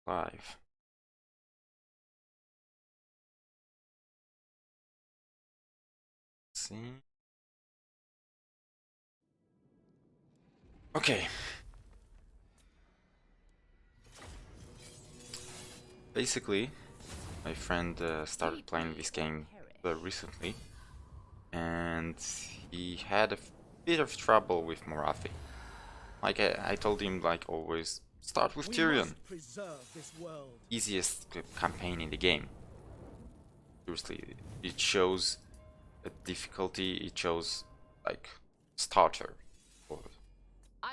Live. See. Okay. Basically, my friend started playing this game recently, and he had a bit of trouble with Morathi. Like I told him, like always, start with Tyrion. Easiest campaign in the game. Seriously, it shows a difficulty. It shows like starter.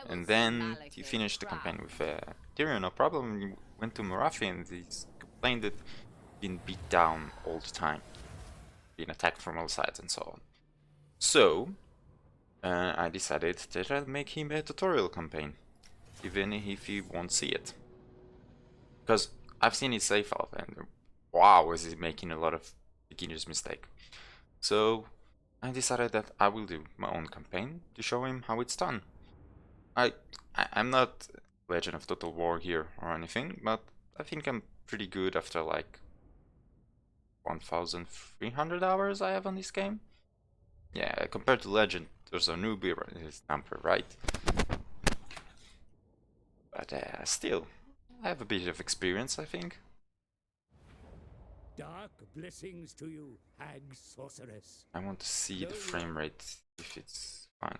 And then he finished the campaign with Tyrion, no problem. He went to Morathi and he complained that he'd been beat down all the time, being attacked from all sides and so on. So I decided that I'd make him a tutorial campaign, even if he won't see it. Because I've seen his save file and wow, is he making a lot of beginner's mistake. So I decided that I will do my own campaign to show him how it's done. I, I'm not Legend of Total War here or anything, but I think I'm pretty good after like 1,300 hours I have on this game. Yeah, compared to Legend, there's a newbie number, right? But still, I have a bit of experience, I think. Dark blessings to you, hag sorceress. I want to see the frame rate if it's fine.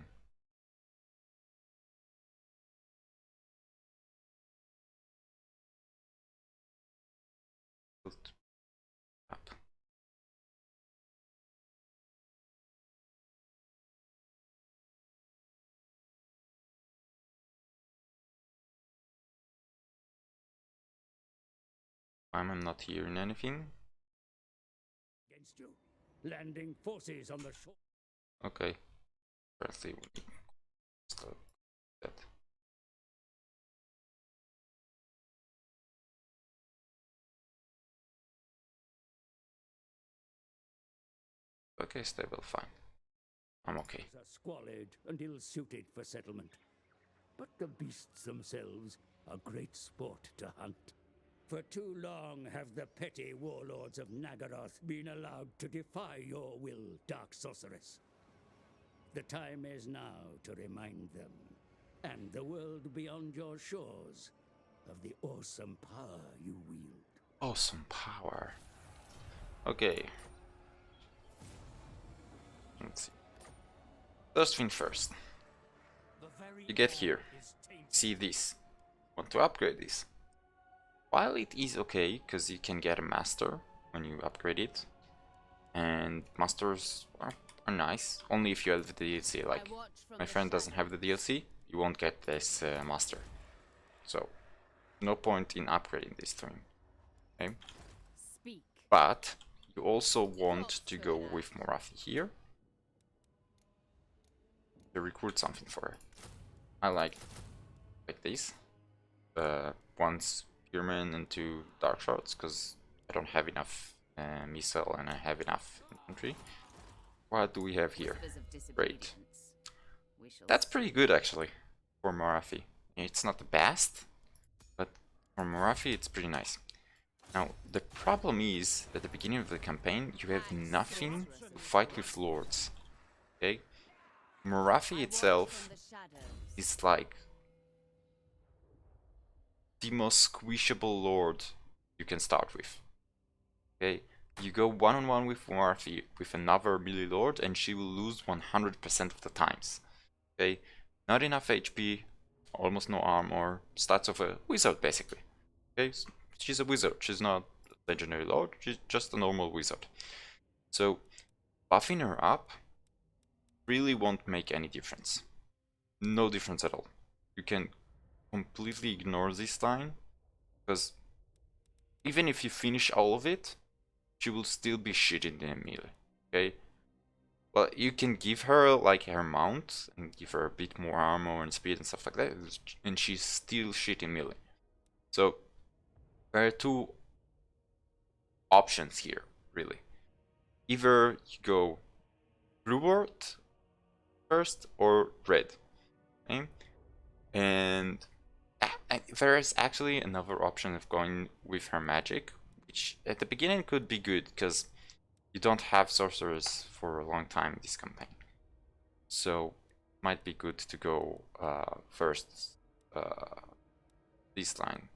Up. I'm not hearing anything. Against you, landing forces on the shore. Okay, apparently we need to stop that. Okay, stable, fine. I'm okay. Are squalid and ill-suited for settlement, but the beasts themselves are great sport to hunt. For too long have the petty warlords of Nagaroth been allowed to defy your will, dark sorceress. The time is now to remind them, and the world beyond your shores, of the awesome power you wield. Awesome power. Okay. Let's see. First thing first. You get here. See this. Want to upgrade this. While it is okay, because you can get a master when you upgrade it. And masters are nice. Only if you have the DLC. Like, my friend doesn't have the DLC, you won't get this master. So, no point in upgrading this thing. Okay? But you also want to go with Morathi here. To recruit something for her. I like this. One spearman and 2 dark shards, because I don't have enough missile and I have enough infantry. What do we have here? Great. That's pretty good actually for Morathi. It's not the best, but for Morathi it's pretty nice. Now, the problem is, at the beginning of the campaign, you have nothing to fight with lords. Okay? Morathi itself is like the most squishable lord you can start with. Okay? You go one-on-one with Morathi with another melee lord and she will lose 100% of the times. Okay? Not enough HP, almost no armor, stats of a wizard basically. Okay? She's a wizard, she's not a legendary lord, she's just a normal wizard. So, buffing her up really won't make any difference. No difference at all. You can completely ignore this line, because even if you finish all of it, she will still be shit in the melee, okay? Well, you can give her like her mount and give her a bit more armor and speed and stuff like that, and she's still shit in melee. So there are 2 options here, really. Either you go reward first or red, okay? And there is actually another option of going with her magic, which at the beginning could be good because you don't have sorcerers for a long time in this campaign. So might be good to go first this line.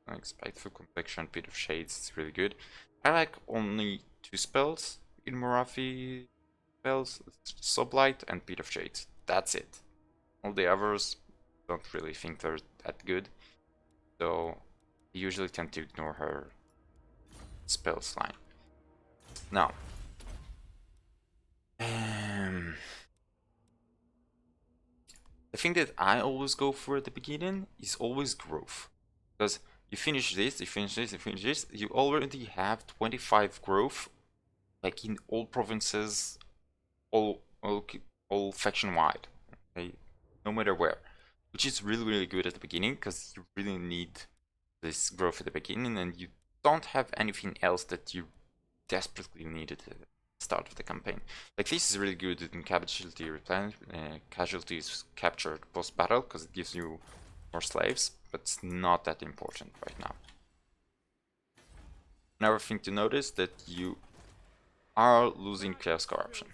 Like Spiteful Complexion, Pit of Shades is really good. I like only 2 spells in Morathi spells, Sublight and Pit of Shades. That's it. All the others don't really think they're that good. So I usually tend to ignore her spells line. Now, the thing that I always go for at the beginning is always growth. Because you finish this, you finish this, you finish this, you already have 25 growth, like in all provinces, all faction wide, okay? No matter where. Which is really good at the beginning, because you really need this growth at the beginning, and you don't have anything else that you desperately needed at the start of the campaign. Like this is really good in casualties captured post-battle, because it gives you more slaves, but it's not that important right now. Another thing to notice that you are losing Chaos Corruption,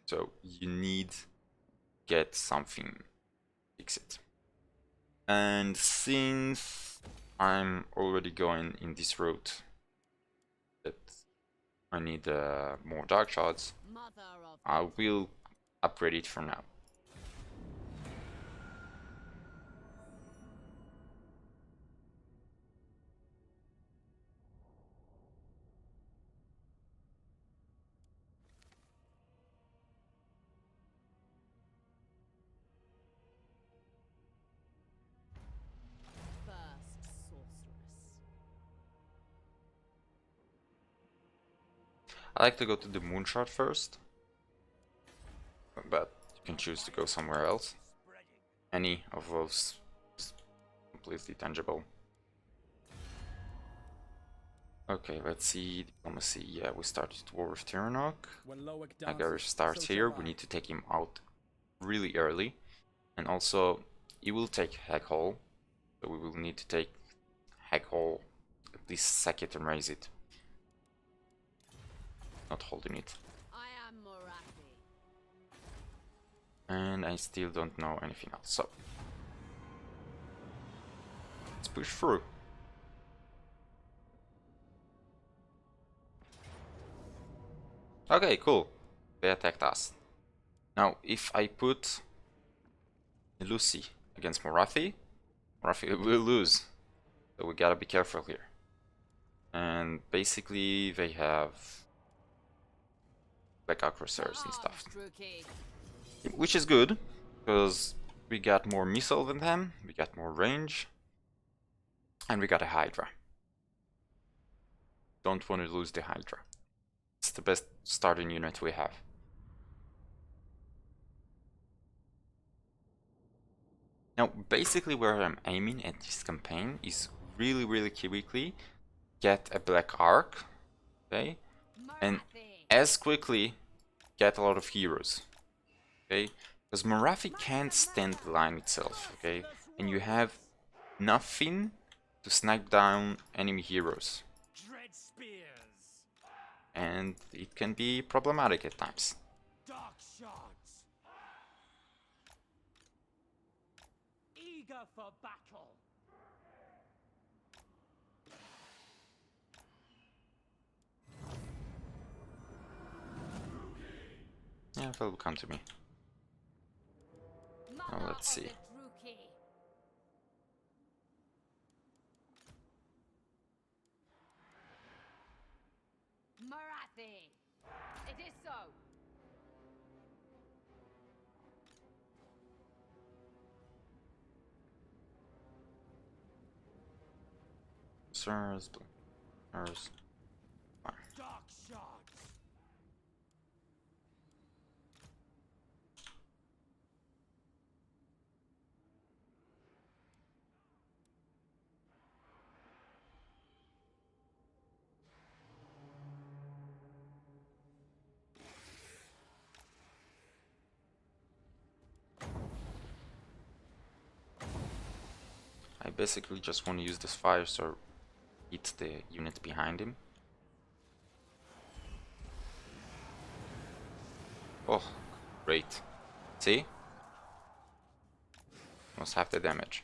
so you need to get something fix it. And since I'm already going in this route that I need more dark shards, I will upgrade it for now. I like to go to the Moonshot first, but you can choose to go somewhere else. Any of those is completely tangible. Okay, let's see. Diplomacy. Yeah, we started war with Tyrannoc. Agar starts here. We need to take him out really early. And also, he will take Heckhole. So we will need to take Heckhole, at least sack it and raise it. Not holding it. I am Morathi. And I still don't know anything else. So, let's push through. Okay, cool. They attacked us. Now, if I put Lucy against Morathi, Morathi will lose. So we gotta be careful here. And basically, they have Black Crusaders and stuff. Which is good, because we got more missile than them, we got more range, and we got a Hydra. Don't want to lose the Hydra. It's the best starting unit we have. Now, basically where I'm aiming at this campaign is really quickly get a Black Arc, okay? And as quickly get a lot of heroes, okay? Because Morathi can't stand the line itself, okay? And you have nothing to snipe down enemy heroes. And it can be problematic at times. Dark shards. Eager for battle. Yeah, they'll come to me. Now let's see. Morathi. It is so. Sirs, Sirs. Dark shards. I basically just want to use this fire sword, hit the unit behind him. Oh, great. See? Almost half the damage.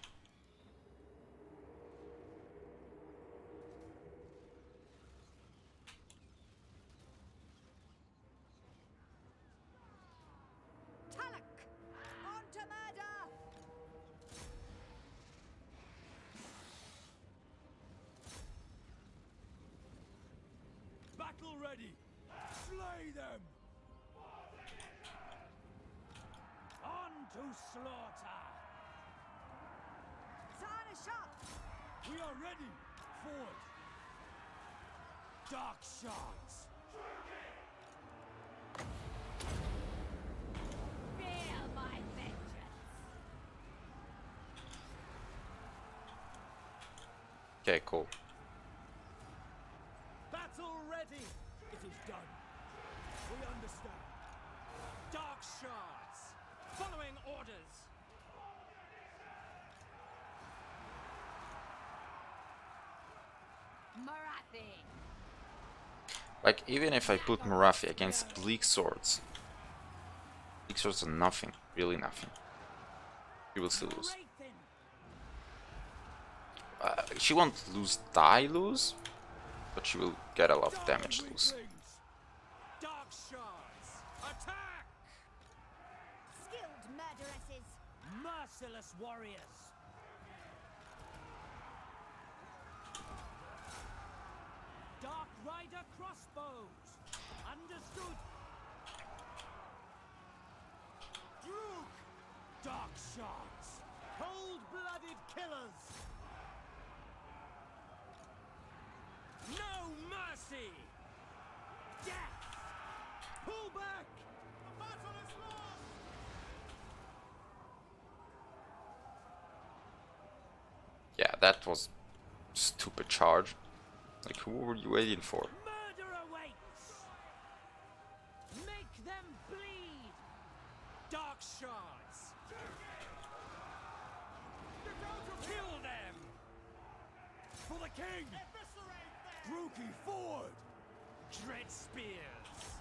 Battle ready! Slay them! On to slaughter! Sign a shot! We are ready! Forward! Dark shards! Feel my vengeance. Okay, cool. Battle ready! It is done. We understand. Dark shards! Following orders! Morathi. Like, even if I put Morathi against Bleak Swords are nothing, really nothing. He will still lose. She won't lose, but she will get a lot of damage lose. Dark shards! Attack! Skilled murderesses. Merciless warriors! Dark Rider crossbows! Understood! Droog! Dark shards! Cold-blooded killers! No mercy! Death! Pull back! The battle is lost! Yeah, that was stupid charge. Like, who were you waiting for? Murder awaits! Make them bleed! Dark shards! Kill them! For the king! Brookie forward! Dread spears!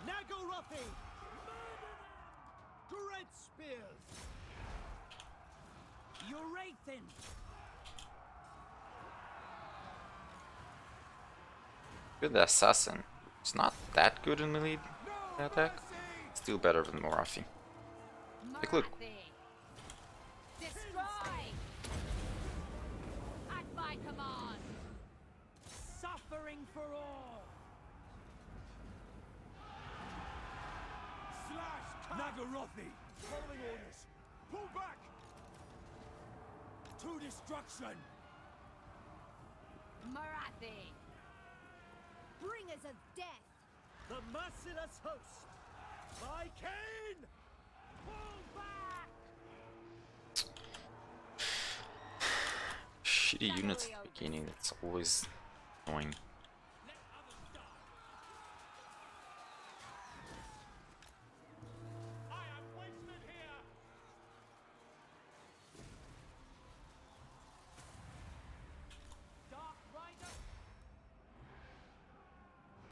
Nagarathi! Murder them! Dread spears! Urathin! Good assassin. It's not that good in melee attack. Still better than Morathi. Like, look. Morathi. Destroy. At my command. Suffering for all! Slash! Nagarathi! Following orders! Pull back! To destruction! Morathi. Bringers of death. The merciless host! My Cain! Pull back! Shitty units at the beginning, it's always annoying. Let others die! I am wasted here! Dark Rider!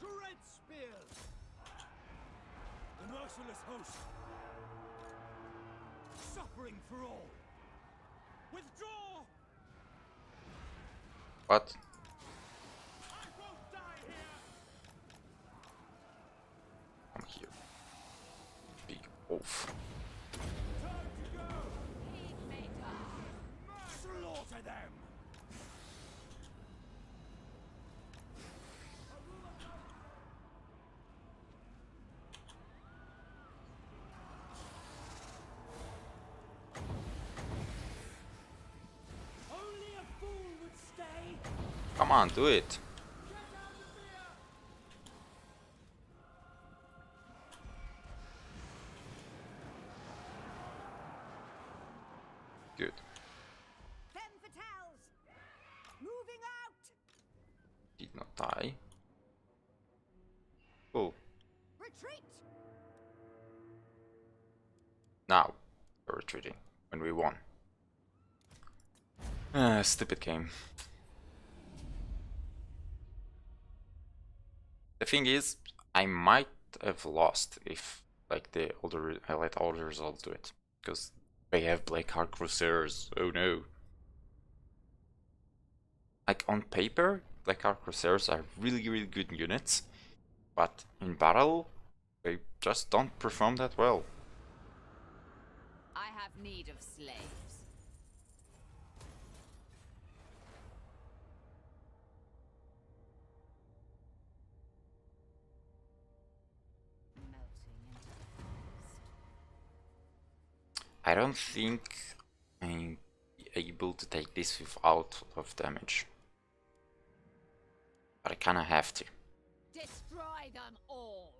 Dread spears! The merciless host! Suffering for all! Withdraw! What? I won't die here! Come here. Big wolf. Time to go! Peacemaker. Slaughter them! Only a fool would stay! Come on, do it. Good. Femme fatales. Moving out. Did not die. Oh, Retreat. now we're retreating when we won. Stupid game. The thing is, I might have lost if like I let all the results do it, because they have Black Heart Crusaders. Oh no! Like on paper, Black Heart Crusaders are really good units, but in battle, they just don't perform that well. I have need of slaves. Melting into dust. I don't think I'm able to take this without of damage, but I kinda have to. Destroy them all.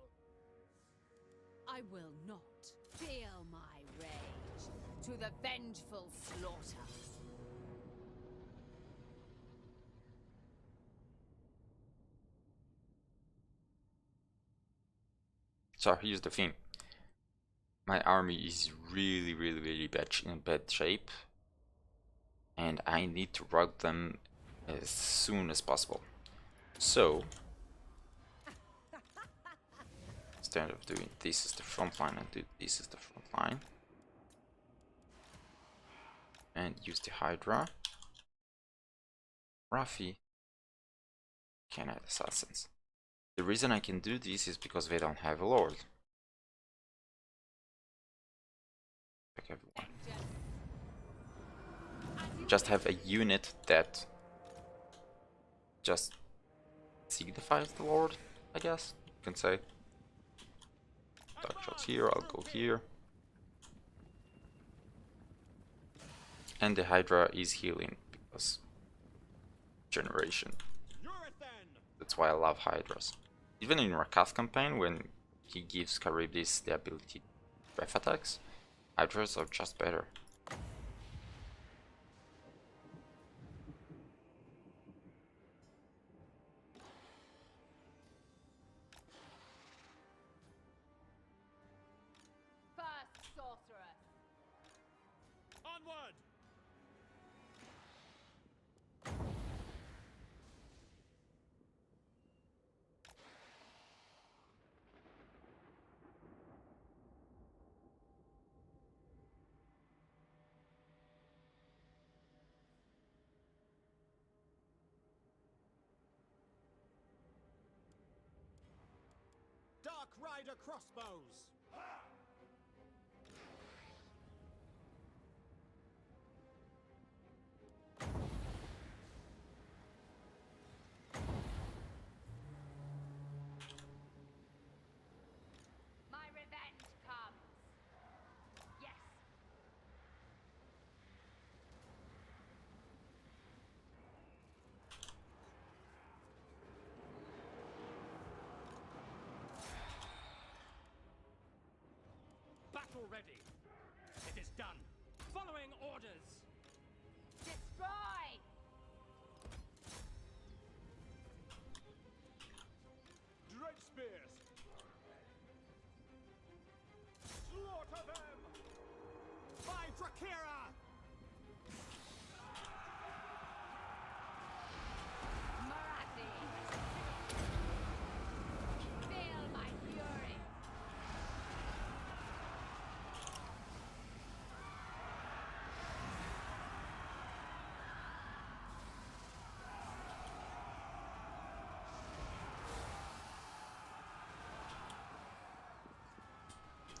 I will not feel my rage to the vengeful slaughter. So here's the thing. My army is really bad in bad shape, and I need to rout them as soon as possible. So instead of doing this is the front line, and do this is the front line, and use the Hydra. Rafi can add assassins. The reason I can do this is because they don't have a lord. Like everyone. Just have a unit that just signifies the lord, I guess you can say. Dark shots here, I'll go here. And the Hydra is healing because generation. That's why I love Hydras. Even in Rakath campaign, when he gives Charybdis the ability to ref attacks, Hydras are just better. First sorceress. Onward! Dark Rider crossbows! My revenge comes. Yes. Battle ready! It is done! Following orders! Destroy. Dread spears! Slaughter them! By Drakira! Morathi. Feel my fury.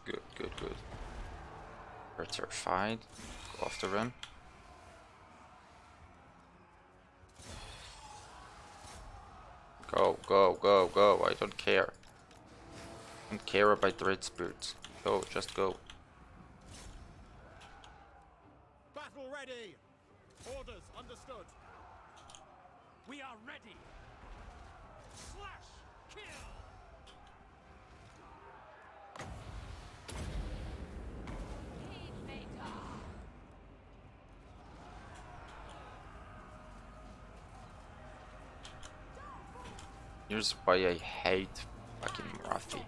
Good. They're terrified. Go after them. Go. I don't care. I don't care about the red spirits. Go, just go. Battle ready! Orders understood! We are ready! Slash! Kill! Peacemaker. Here's why I hate fucking Morathi.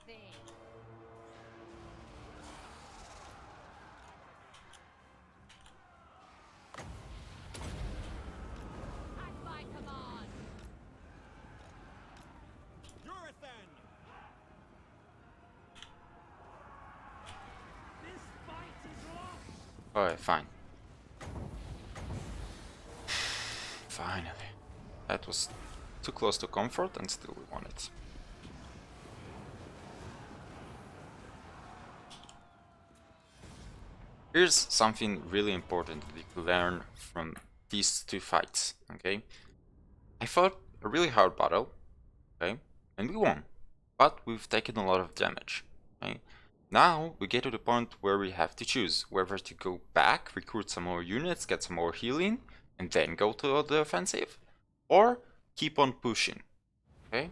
Morathi. At my command. You're it then! This fight is lost! Alright, fine. Finally. That was too close to comfort and still we won it. Here's something really important that you can learn from these two fights, okay? I fought a really hard battle, okay? And we won. But we've taken a lot of damage, okay? Now we get to the point where we have to choose whether to go back, recruit some more units, get some more healing, and then go to the offensive, or keep on pushing, okay?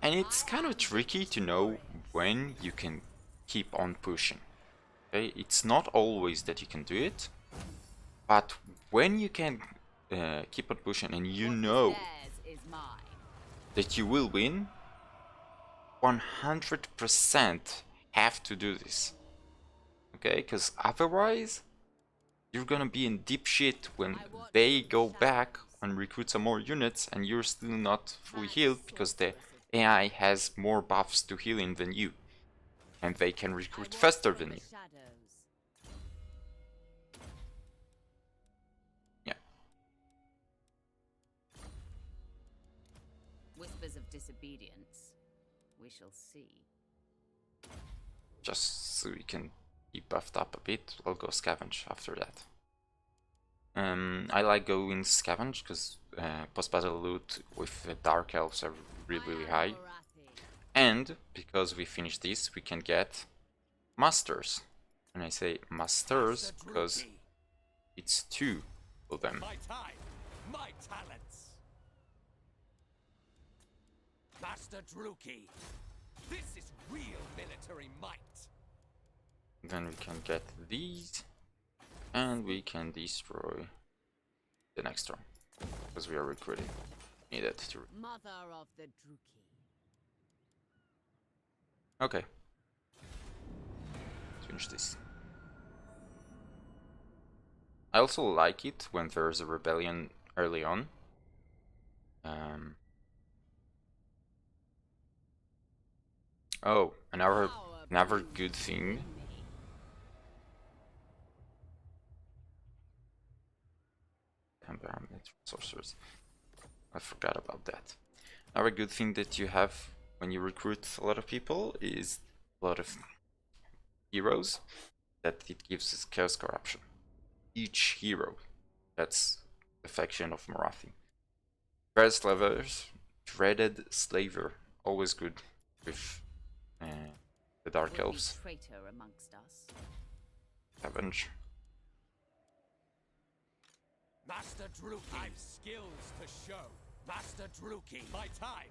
And it's kind of tricky to know when you can keep on pushing, okay? It's not always that you can do it, but when you can keep on pushing and you know Theirs is mine. that you will win, 100% have to do this, okay? Because otherwise you're gonna be in deep shit when they go back and recruit some more units and you're still not fully healed because the AI has more buffs to healing than you and they can recruit faster than you. Yeah, Whispers of disobedience. We shall see. just so we can be buffed up a bit, I'll go scavenge after that. I like going scavenge because post-battle loot with the dark elves are really high. And because we finish this, we can get masters. And I say masters because it's 2 of them. My time, my talents! Master Druki, this is real military might! Then we can get these, and we can destroy the next turn because we are recruiting. Needed to. Mother of the Druki. Okay. Finish this. I also like it when there's a rebellion early on. Oh, another good thing. Temperament sorcerers. I forgot about that. Another good thing that you have when you recruit a lot of people is a lot of heroes, that it gives us chaos corruption. Each hero. That's the faction of Morathi. Dread Slavers, Dreaded Slaver, always good with the Dark Elves. Traitor amongst us. Avenge. Master Druki, I've skills to show. Master Druki, my time,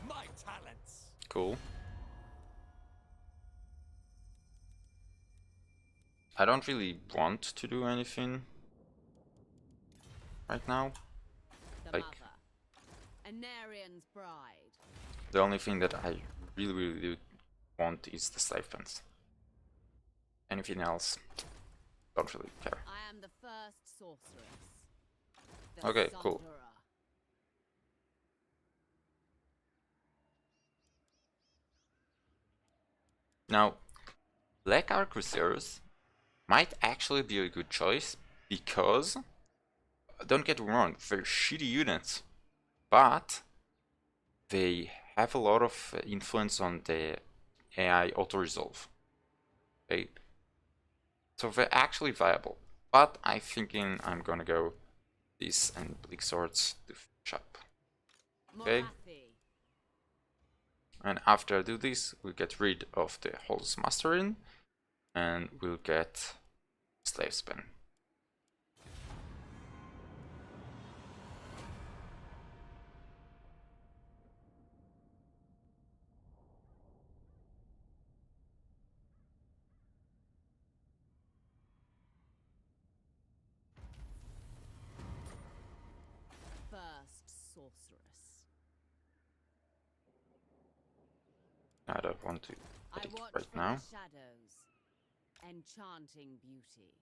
my talents! Cool. I don't really want to do anything right now. The Like, mother. Anarian's bride. the only thing that I really want is the slave fence. Anything else, don't really care. I am the first sorceress. The Okay, cool. Sunderer. Now, Black Arquebusiers might actually be a good choice because, don't get me wrong, they're shitty units, but they have a lot of influence on the AI auto-resolve. Okay? So they're actually viable, but I'm thinking I'm gonna go this and Bleak Swords to finish up. Okay? Morathi. And after I do this, we'll get rid of the Holds Mastering and we'll get Slave Spin. First sorceress. I don't want to I take it watch right from now. the shadows, enchanting beauty.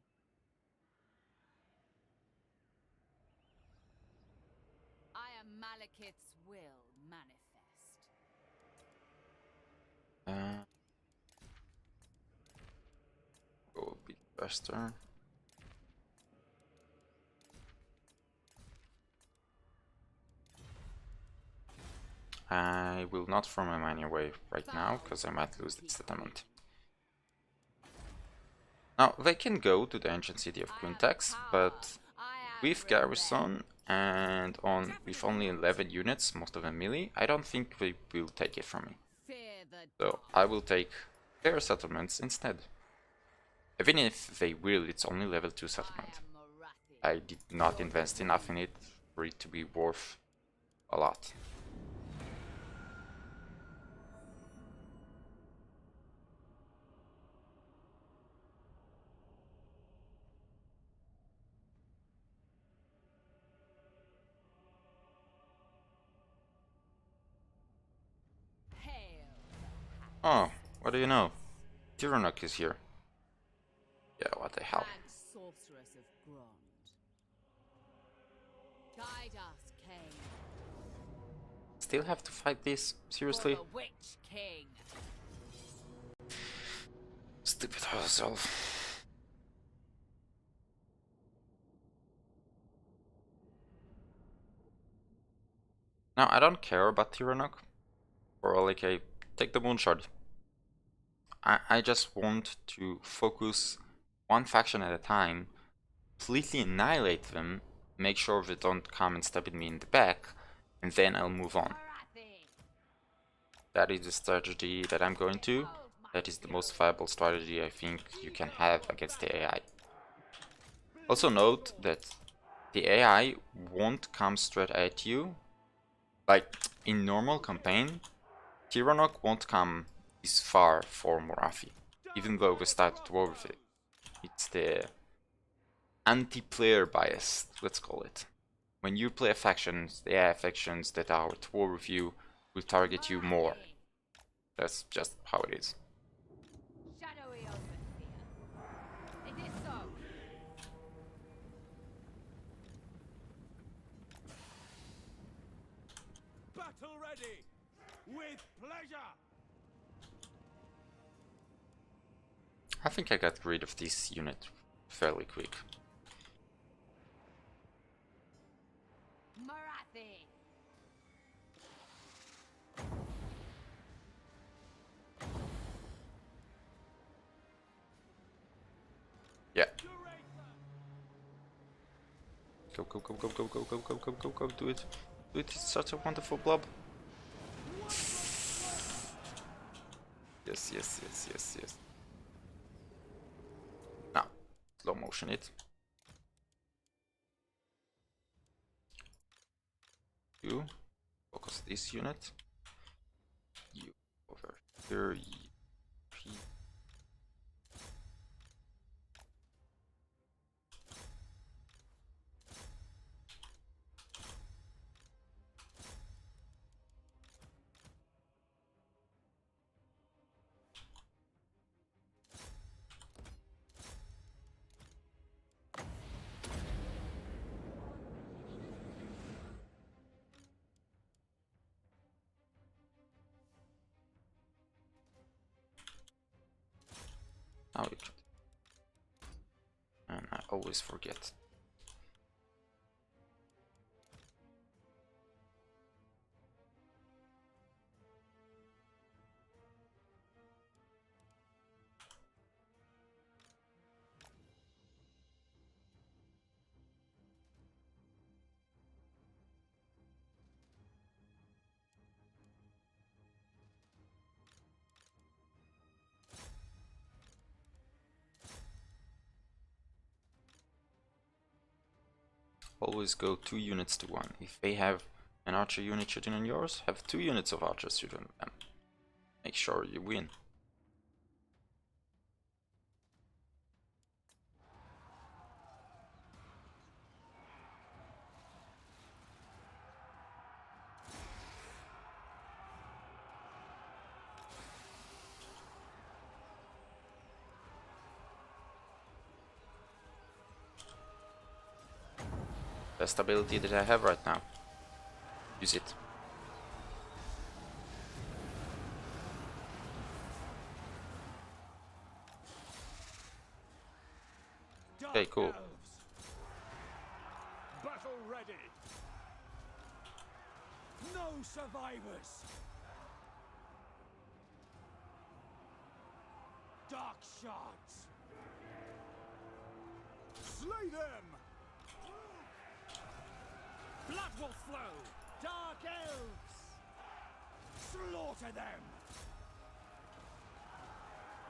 I am Malekith's will manifest. Go a bit faster. I will not throw my money away right now, because I might lose this settlement. Now, they can go to the ancient city of Quintex, but with garrison and with only 11 units, most of them melee, I don't think they will take it from me. So I will take their settlements instead. Even if they will, it's only level 2 settlement. I did not invest enough in it for it to be worth a lot. Oh, what do you know? Tyrannok is here. Yeah, what the hell. Sorceress of Grond. Guide us, King. Still have to fight this? Seriously? For the Witch King. Stupid herself. Now, I don't care about Tyrannok. Or like, I take the Moon Shard. I just want to focus one faction at a time, completely annihilate them, make sure they don't come and stab at me in the back, and then I'll move on. That is the strategy that I'm going to. That is the most viable strategy I think you can have against the AI. Also note that the AI won't come straight at you. Like, in normal campaign, Tyrannok won't come this far for Morathi, even though we started war with it. It's the anti-player bias, let's call it. When you play factions, the AI factions that are at war with you will target you more. That's just how it is. Shadowy overseer. It is so. Battle ready! With pleasure! I think I got rid of this unit fairly quick. Morathi. Yeah. Go, go, go, go, go, go, go, go, go, go, go, do it. Do it, it's such a wonderful blob. Yes, yes, yes, yes, yes. Now, slow motion it. You focus this unit. You over here. You. Now we can. And I always forget. Always go 2 units to 1. If they have an archer unit shooting on yours, have 2 units of archers shooting on them. Make sure you win. Best ability that I have right now. Use it. Okay, cool. Elves. Battle ready. No survivors. Dark shards. Slay them. Blood will flow. Dark elves. Slaughter them.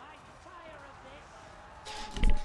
I tire of this.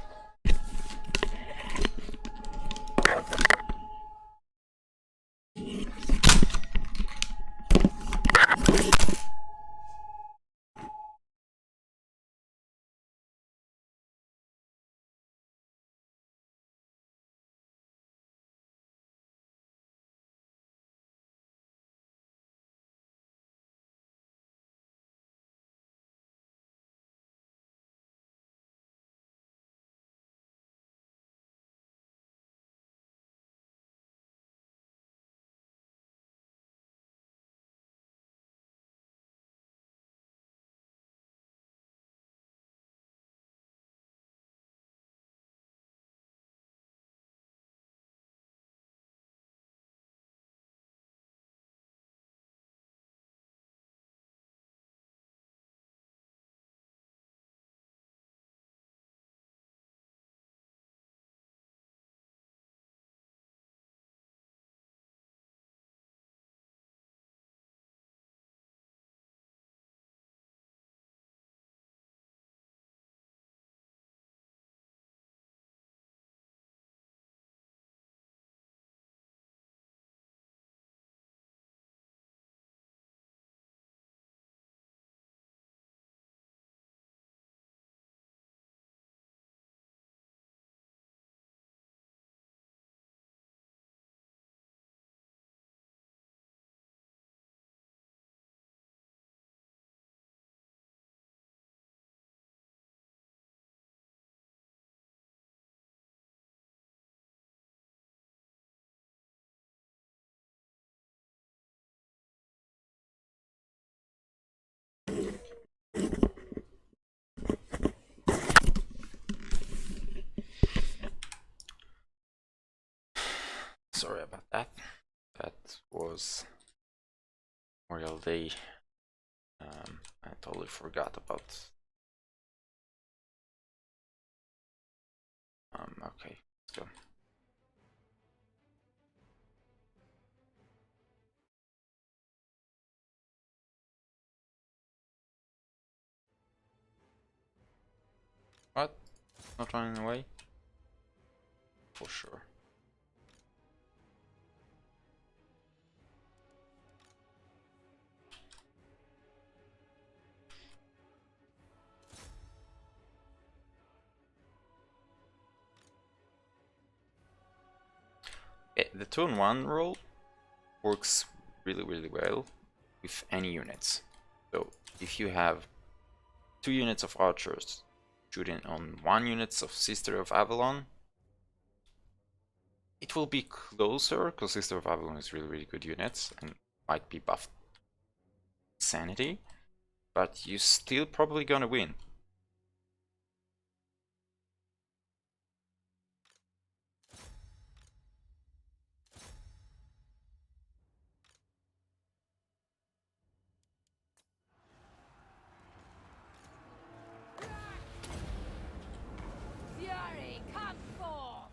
Sorry about that. That was Memorial Day. I totally forgot about. Okay, let's go. What? Not running away? For sure. Okay, the turn 1 roll works really well with any units. So if you have 2 units of archers shooting on 1 unit of Sister of Avalon, it will be closer because Sister of Avalon is really good units and might be buffed sanity, but you're still probably gonna win. Fury, come forth!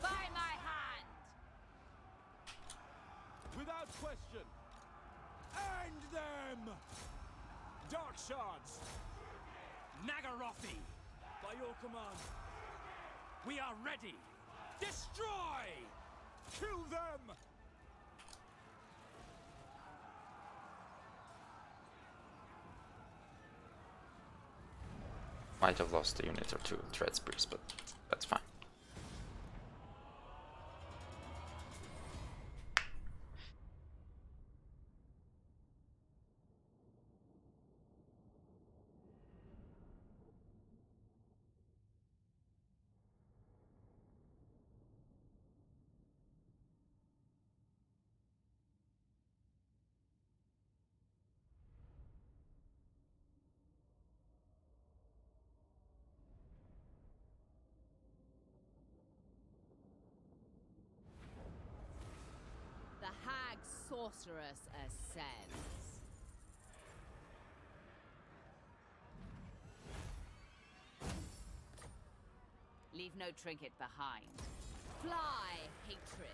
By my hand! Without question. End them! Dark shards. Nagarothi. By your command. We are ready. Destroy! Kill them! Might have lost a unit or 2 threat spears, but that's fine. sorceress ascends. Leave no trinket behind. Fly, hatred.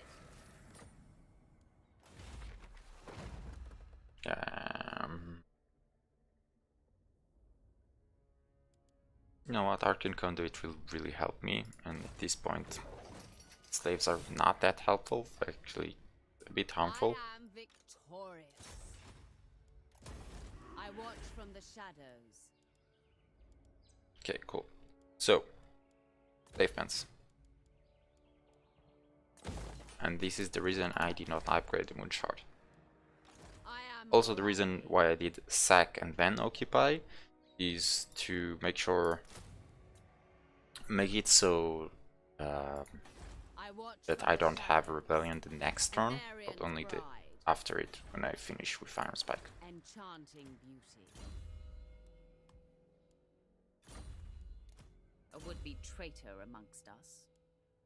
You know what, Arcane Conduit will really help me, and at this point slaves are not that helpful, actually a bit harmful. I am victorious. I watch from the shadows. Okay, cool. So, slave pens. And this is the reason I did not upgrade the Moon Shard. I am Also the reason why I did sack and then occupy is to make it so that I don't have a rebellion the next turn, but only after it, when I finish with Iron Spike. Enchanting beauty. A would-be traitor amongst us.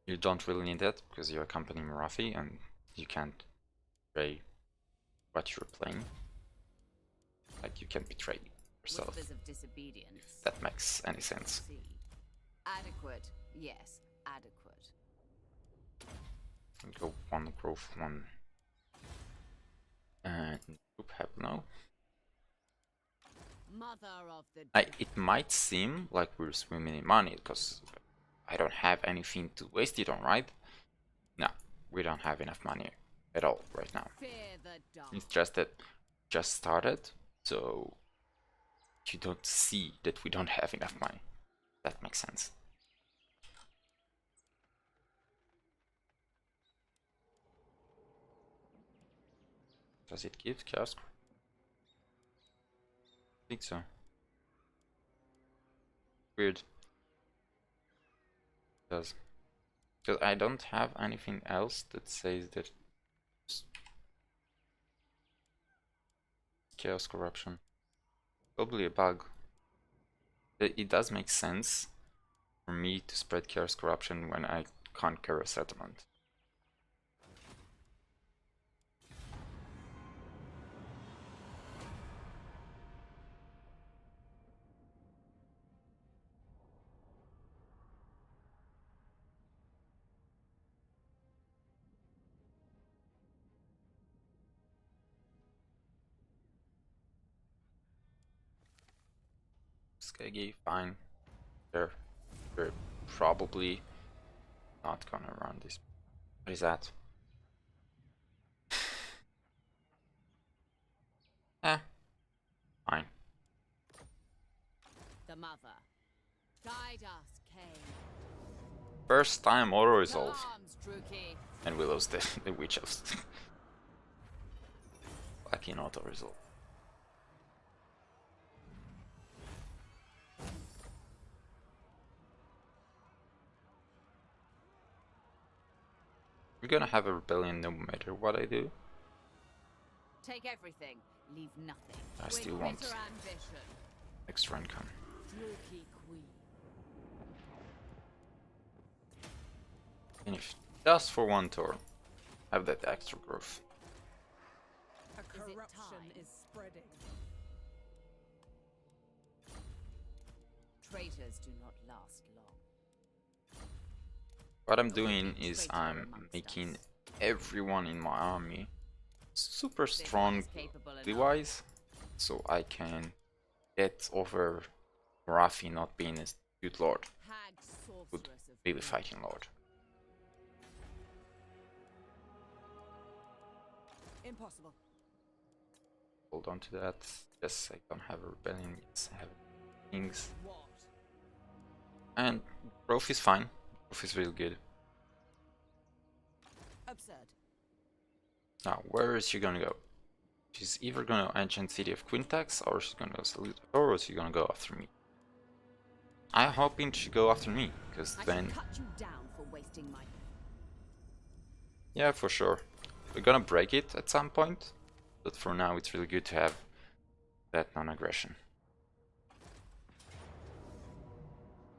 You don't really need that, because you accompany Morathi and you can't betray what you're playing. Like, you can betray yourself, Whispers of disobedience. if that makes any sense. See. Adequate, yes, adequate. Go one growth, one group have no. Mother of the It might seem like we're swimming in money because I don't have anything to waste it on, right? No, we don't have enough money at all right now. fear the dark. It's just that just started, so you don't see that we don't have enough money. That makes sense. Does it give chaos? I think so. Weird. It does. Because I don't have anything else that says that chaos corruption. Probably a bug. It does make sense for me to spread chaos corruption when I conquer a settlement. Skaggy, fine. They're probably not gonna run this. What is that? Fine. The mother. Guide us, Cain. First time auto To resolve. arms, Druki. And we lost the Witch of fucking auto resolve. We're gonna have a rebellion no matter what I do. Take everything, leave nothing. I With still want bitter ambition. extra income. Druki Queen. Finish just for one turn. Have that extra growth. A it corruption time? is spreading. Traitors do not last long. What I'm doing is I'm making everyone in my army super This one strong is capable enough. wise, so I can get over Morathi not being a good lord, Hag good sorceress of really blood. fighting lord. Impossible. Hold on to that. Yes, I don't have a rebellion, yes, I have things. What? And growth is fine. Growth is really good. Absurd. Now, where is she gonna go? She's either gonna ancient city of Quintax, or she's gonna go salute her, or she's gonna go after me. I'm hoping she go after me, because I then, should cut you down for wasting my. yeah, for sure. We're gonna break it at some point, but for now it's really good to have that non-aggression.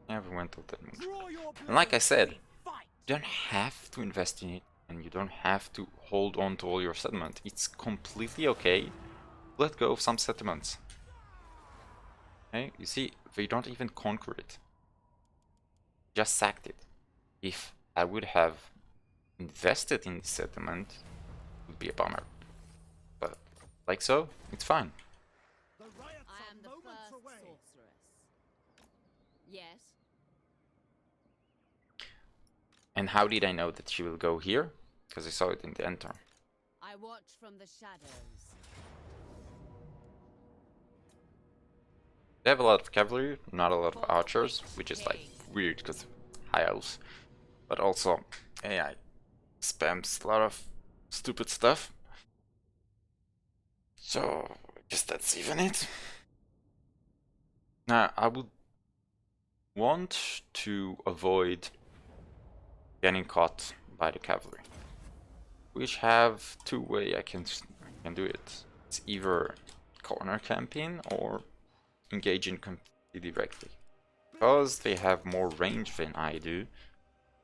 Never went of that much. Draw your And like I said, fight. you don't have to invest in it and you don't have to hold on to all your settlement. It's completely okay. Let go of some settlements. Okay, you see, they don't even conquer it. Just sacked it. If I would have invested in the settlement, it would be a bummer. But like so, it's fine. The riots I am are the moments first away. sorceress. Yes? And how did I know that she will go here? Because I saw it in the end turn. I watch from the shadows. They have a lot of cavalry, not a lot of For the archers, Witch which is like King. weird because high elves. But also AI spams a lot of stupid stuff. So I guess that's even it. Now I would want to avoid getting caught by the cavalry, which have two ways I can do it. It's either corner camping or engaging completely directly. Because they have more range than I do,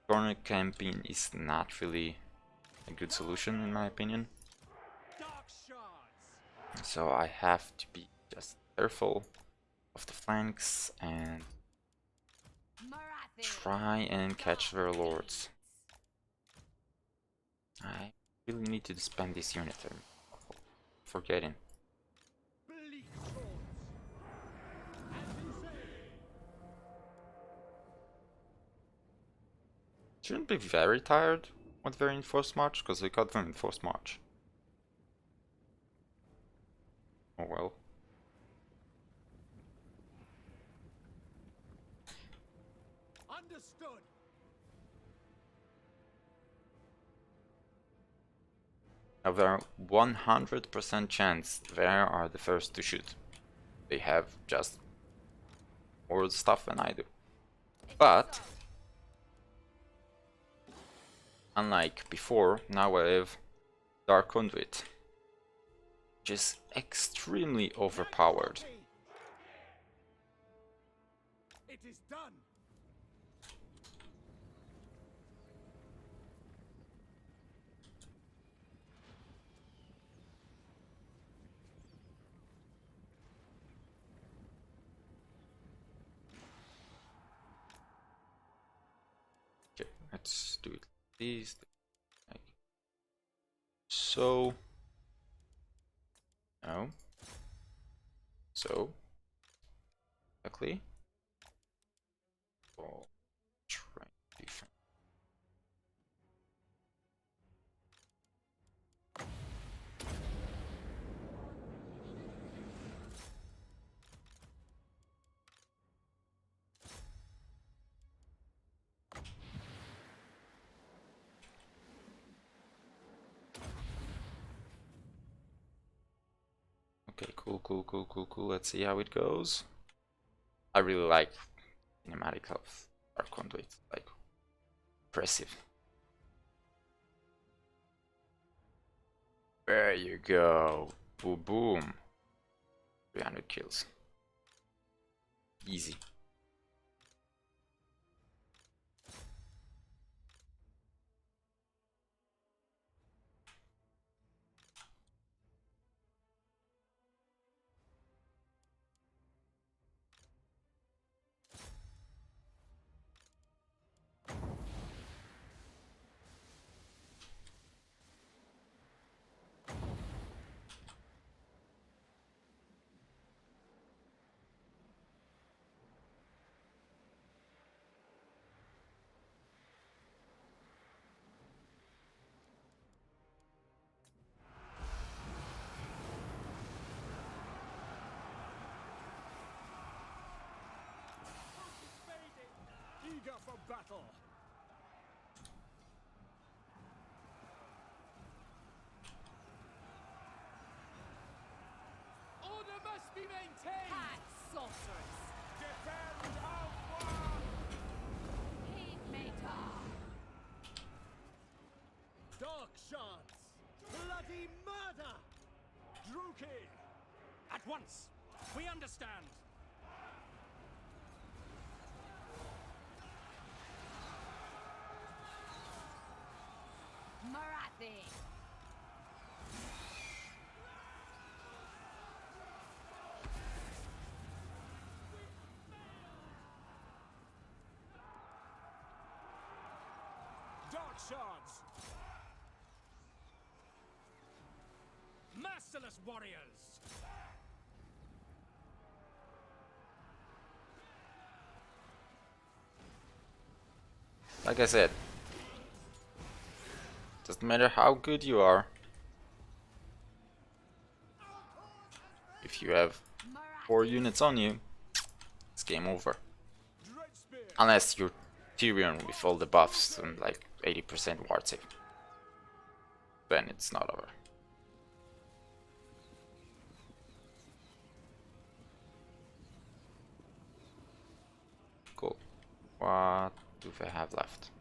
corner camping is not really a good solution in my opinion. Dark shards. So I have to be just careful of the flanks and Morathi. try and catch their lords. I really need to disband this unit. I'm forgetting. Bleak swords. As you say. Shouldn't be very tired when they're in forced march, because we got them in forced march. Oh well. Understood. Now there are 100% chance they are the first to shoot. They have just more stuff than I do. But unlike before, now I have Dark Conduit, which is extremely overpowered. It is done. Okay, let's do it like this. Like so. No. So. Exactly. Oh, try defense. Okay, cool. Let's see how it goes. I really like cinematic of Dark Conduit. Like, impressive. There you go. Boom, boom. 300 kills. Easy. Eager for battle. Order must be maintained. Hat sorceress. Defend our world. Heatmaker. Dark shards. Bloody murder. Druki. At once. We understand. Morathi. Morathi. Dark shards. Merciless warriors. Like I said, doesn't matter how good you are. If you have 4 units on you, it's game over. Dread spear. Unless you're Tyrion with all the buffs and like 80% ward save. Then it's not over. Cool. What do they have left?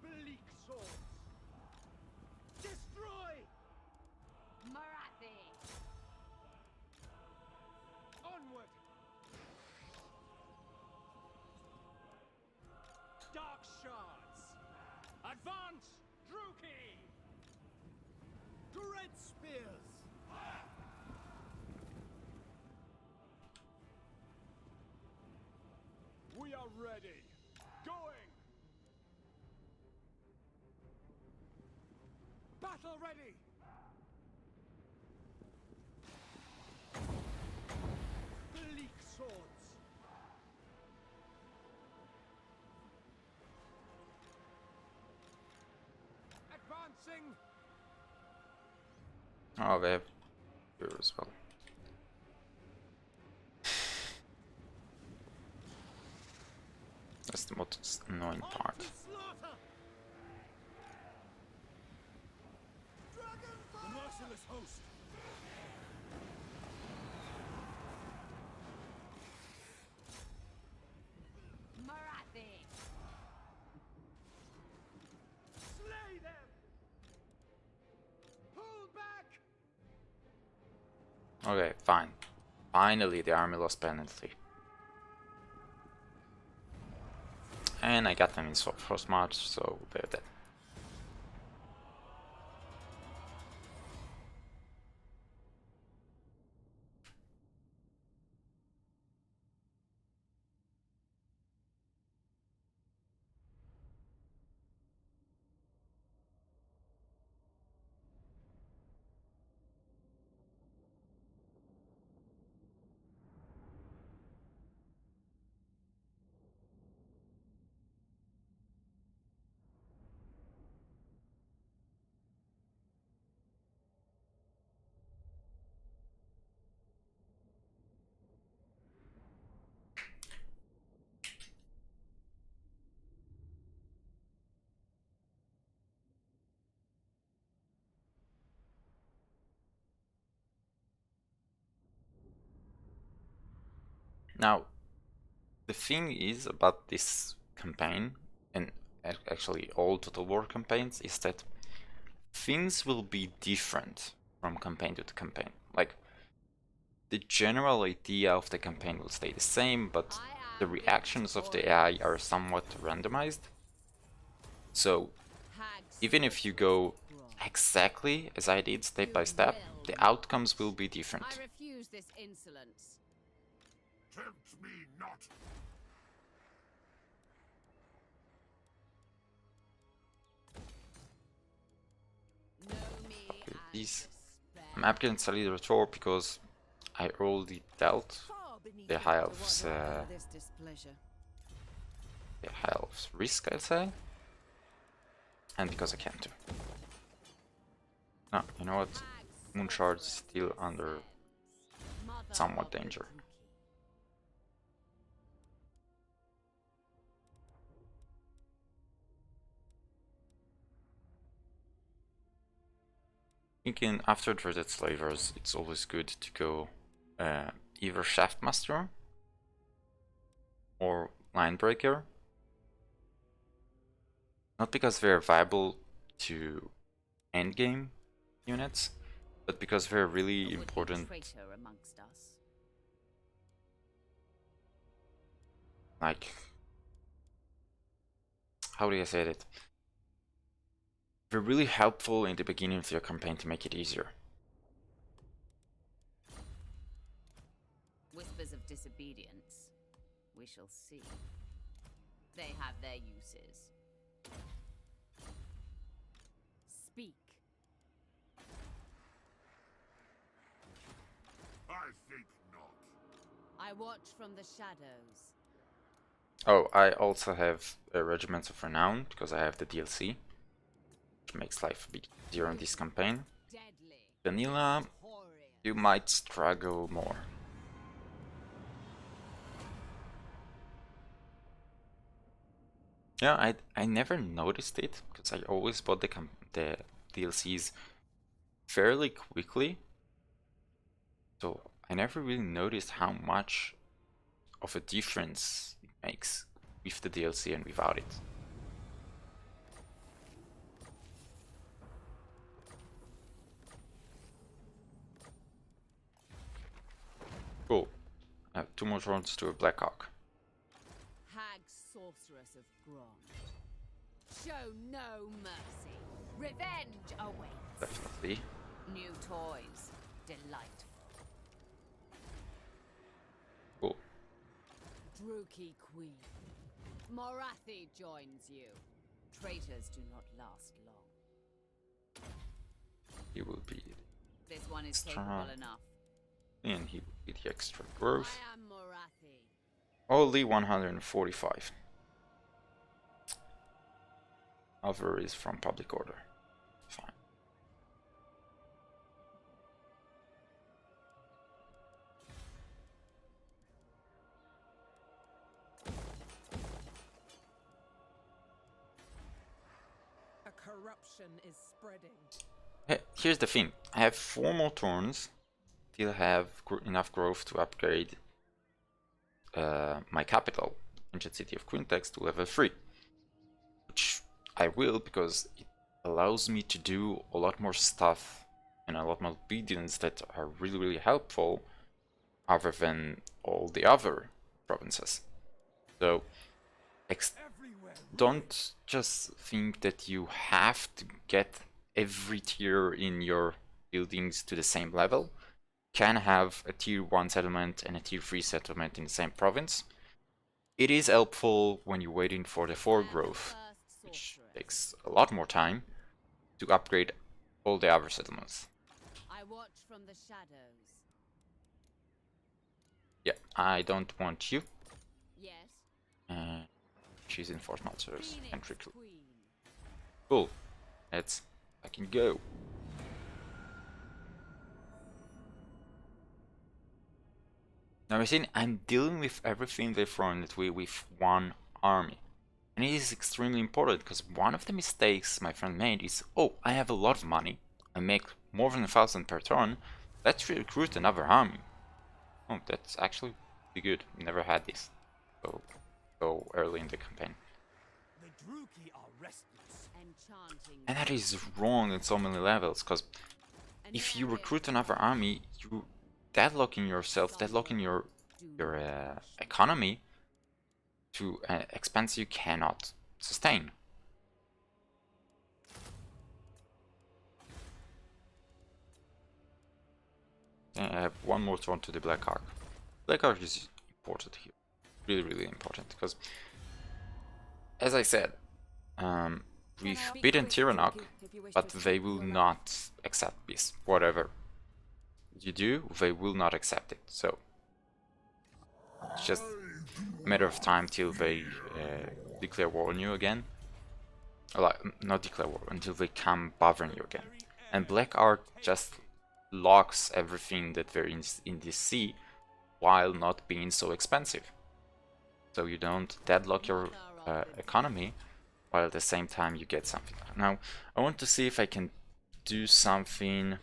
Bleak swords. Destroy. Morathi. Onward. Dark shards. Advance. Druki. Dread spears. We are ready. Going. Battle ready. Bleak swords. Advancing. Oh, they have here as well. That's the most annoying On part. to slaughter. The merciless host. Morathi. Slay them. Pull back. Okay, fine. Finally, the army lost penalty. And I got them in first match, so they're dead. Now, the thing is about this campaign, and actually all Total War campaigns, is that things will be different from campaign to campaign. Like, the general idea of the campaign will stay the same, but the reactions of the AI are somewhat randomized. So, even if you go exactly as I did, step by step, the outcomes will be different. I refuse this insolence. Tempt me not. Know me as These despair. I'm up against a leader Thor because I already dealt the high elves, This displeasure. the high elves risk, I'll say, and because I can too. No, you know what? Moonshard's still under Mother somewhat of the danger. Druki. Thinking after Dreaded Slavers, it's always good to go either Shaftmaster or Linebreaker. Not because they're viable to endgame units, but because they're really A would-be important. traitor amongst us. Like, how do I say it? They're really helpful in the beginning of your campaign to make it easier. Whispers of disobedience. We shall see. They have their uses. Speak. I think not. I watch from the shadows. Oh, I also have Regiments of Renown, because I have the DLC, which makes life a bit easier in this campaign. Deadly. Vanilla, Horrid. you might struggle more. Yeah, I never noticed it, because I always bought the DLCs fairly quickly. So I never really noticed how much of a difference it makes with the DLC and without it. Cool. I have 2 more turns to a Black Hawk. Hag sorceress of Grond. Show no mercy. Revenge awaits. Definitely. New toys. Delightful. Cool. Druki Queen. Morathi joins you. Traitors do not last long. He will be, This one is Extra. capable enough. and he will be the extra growth. I am Morathi. Only 145. Other is from public order. Fine. A corruption is spreading. Here's the thing. I have 4 more turns till I have enough growth to upgrade my capital, ancient city of Quintex, to level 3. Which I will, because it allows me to do a lot more stuff and a lot more obedience that are really helpful, other than all the other provinces. So don't just think that you have to get every tier in your buildings to the same level. You can have a tier 1 settlement and a tier 3 settlement in the same province. It is helpful when you're waiting for the 4 growth, which takes a lot more time to upgrade all the other settlements. I watch from the shadows. Yeah, I don't want you. Yes. She's in Fort Malzer's Phoenix entry. Queen. Cool. Let's fucking go. Now, you see, I'm dealing with everything they thrown at me with one army. And it is extremely important, because one of the mistakes my friend made is, oh, I have a lot of money, I make more than 1,000 per turn, let's recruit another army. Oh, that's actually pretty good. Never had this so early in the campaign. The Druki are restless. Enchanting. And that is wrong at so many levels, because An if you area recruit of another army, you deadlocking yourself, deadlocking your economy to an expense you cannot sustain. And I have 1 more turn to the Black Hawk. Black Hawk is important here, really important, because, as I said, we've beaten Tyrannoc, but they will not accept this. Whatever you do, they will not accept it. So it's just a matter of time till they declare war on you again. Like, not declare war, until they come bothering you again. And Black Art just locks everything that they're in this sea, while not being so expensive. So you don't deadlock your economy, while at the same time you get something. Now, I want to see if I can do something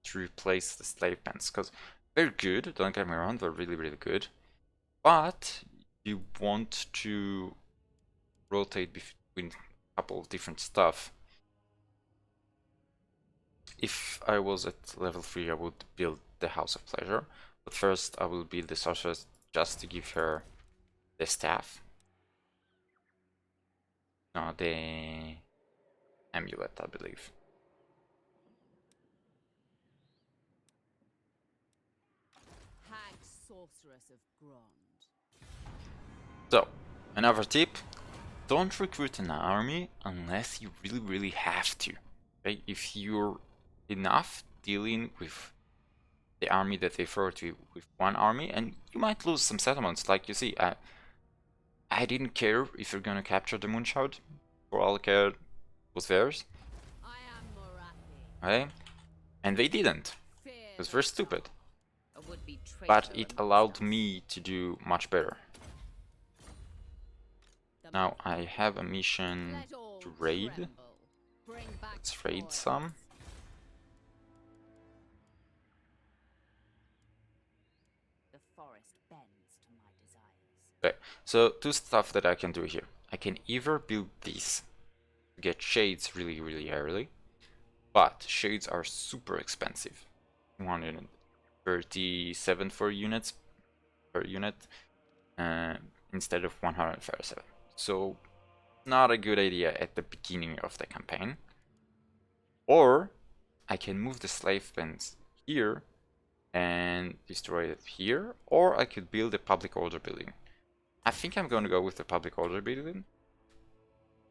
to replace the slave pens, because they're good, don't get me wrong, they're really good, but you want to rotate between a couple of different stuff. If I was at level 3, I would build the House of Pleasure, but first I will build the Sorceress just to give her the staff. No, the amulet, I believe. Hag sorceress of Grond. So, another tip, don't recruit an army unless you really have to. Okay? If you're enough dealing with the army that they throw to you with one army, and you might lose some settlements, like you see. I didn't care if you're gonna capture the Moonshard, for all I cared was theirs, I am Morathi. okay? And they didn't, Fear because the they're stupid. dark. A would-be But traitor it amongst allowed us. me to do much better. The Now I have a mission Let all to raid. tremble. Bring back Let's raid spoils. some. The forest bends to my desires. Okay, so two stuff that I can do here. I can either build these to get shades really early, but shades are super expensive. 137 for units per unit instead of 137. So not a good idea at the beginning of the campaign. Or I can move the slave pens here and destroy it here, or I could build a public order building. I think I'm going to go with the public order building,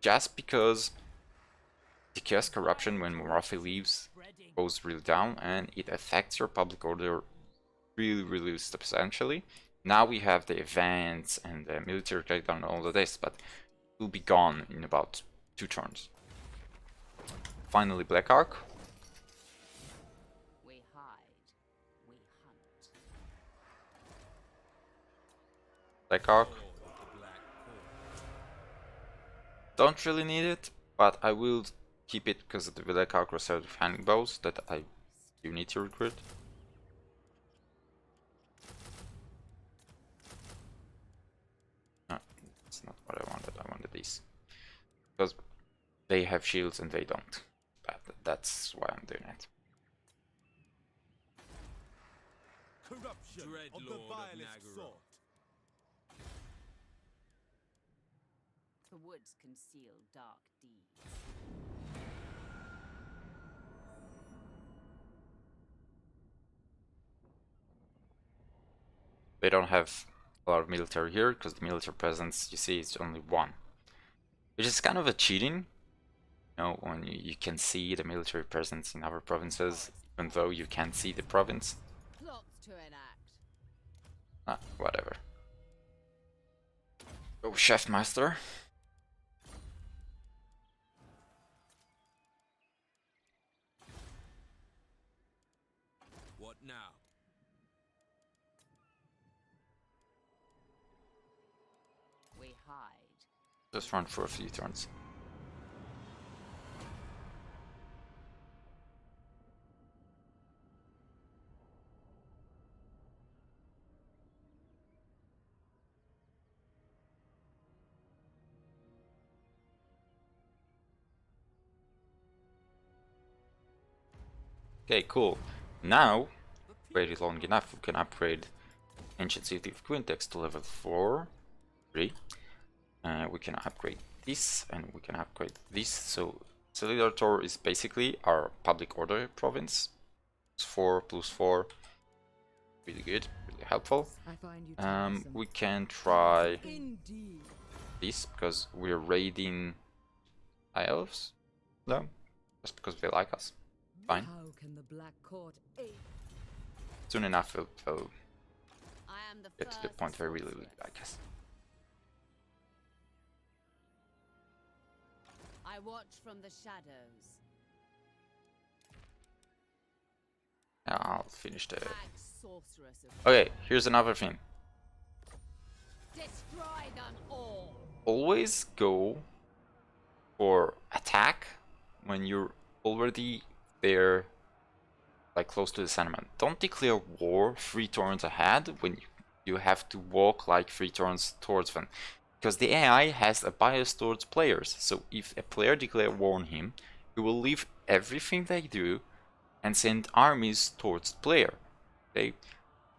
just because the chaos corruption when Morathi leaves goes really down, and it affects your public order really substantially. Now we have the events and the military crackdown and all of this, but it will be gone in about 2 turns. Finally, Black Ark. We hide. We hunt. Black Ark. Don't really need it, but I will keep it because of the Black Ark reserved with hanging bows that I do need to recruit. No, that's not what I wanted. I wanted these. Because they have shields and they don't. But that's why I'm doing it. Corruption of the vilest sort. The woods conceal dark deeds. They don't have a lot of military here because the military presence, you see, is only 1. Which is kind of a cheating. You know, when you can see the military presence in other provinces, even though you can't see the province. Plots to enact. Whatever. Go, Chefmaster. What now? We hide. Just run for a few turns. Okay, cool. Now, waited long enough, we can upgrade Ancient City of Quintex to level 3. We can upgrade this, and we can upgrade this. So, Solidator is basically our public order province. It's 4 plus 4. Really good, really helpful. I find you We can try Indeed. this because we're raiding elves. No, just because they like us. Fine. How can the Black Court aid? Soon enough, they'll I am the get to the first point where I really sorceress. like us. I watch from the shadows. Yeah, I'll finish the. Hag sorceress of Okay, here's another thing. destroy them all. Always go for attack when you're already there, like close to the settlement. Don't declare war 3 turns ahead when you have to walk like 3 turns towards them, because the AI has a bias towards players. So if a player declares war on him, he will leave everything they do and send armies towards the player. Okay,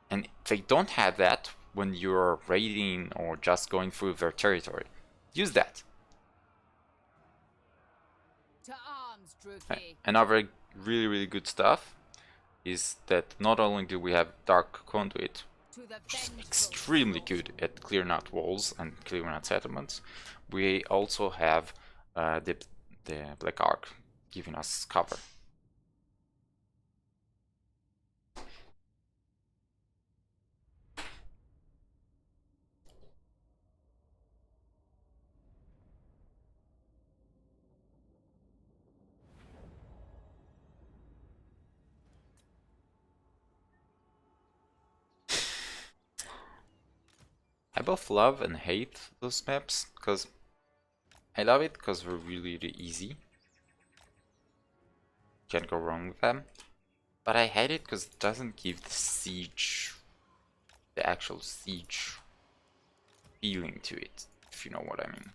and they don't have that when you're raiding or just going through their territory. Use that. To arms, Druki. Another really good stuff is that not only do we have Dark Conduit, To the which is vengeful extremely sword. good at clearing out walls and clearing out settlements, we also have the Black Ark giving us cover. I both love and hate those maps, because I love it because they're really easy. Can't go wrong with them. But I hate it because it doesn't give the siege, the actual siege feeling to it, if you know what I mean.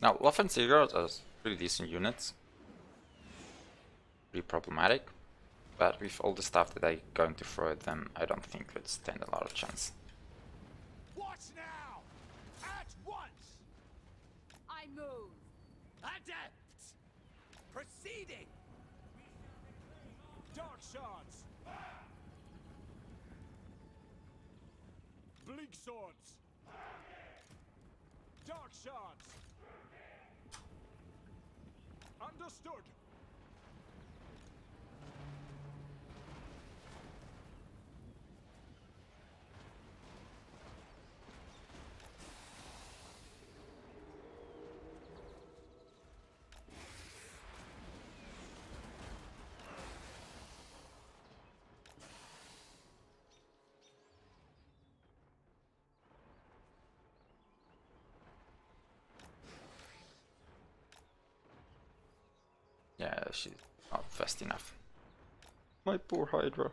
Now, Love and Cigarettes are pretty decent units. Pretty problematic. But with all the stuff that I'm going to throw at them, I don't think they'd stand a lot of chance. What now? At once! I move. Adept! Proceeding! Dark shards! Bleak swords! Dark shards! Understood! Yeah, she's not fast enough. My poor Hydra.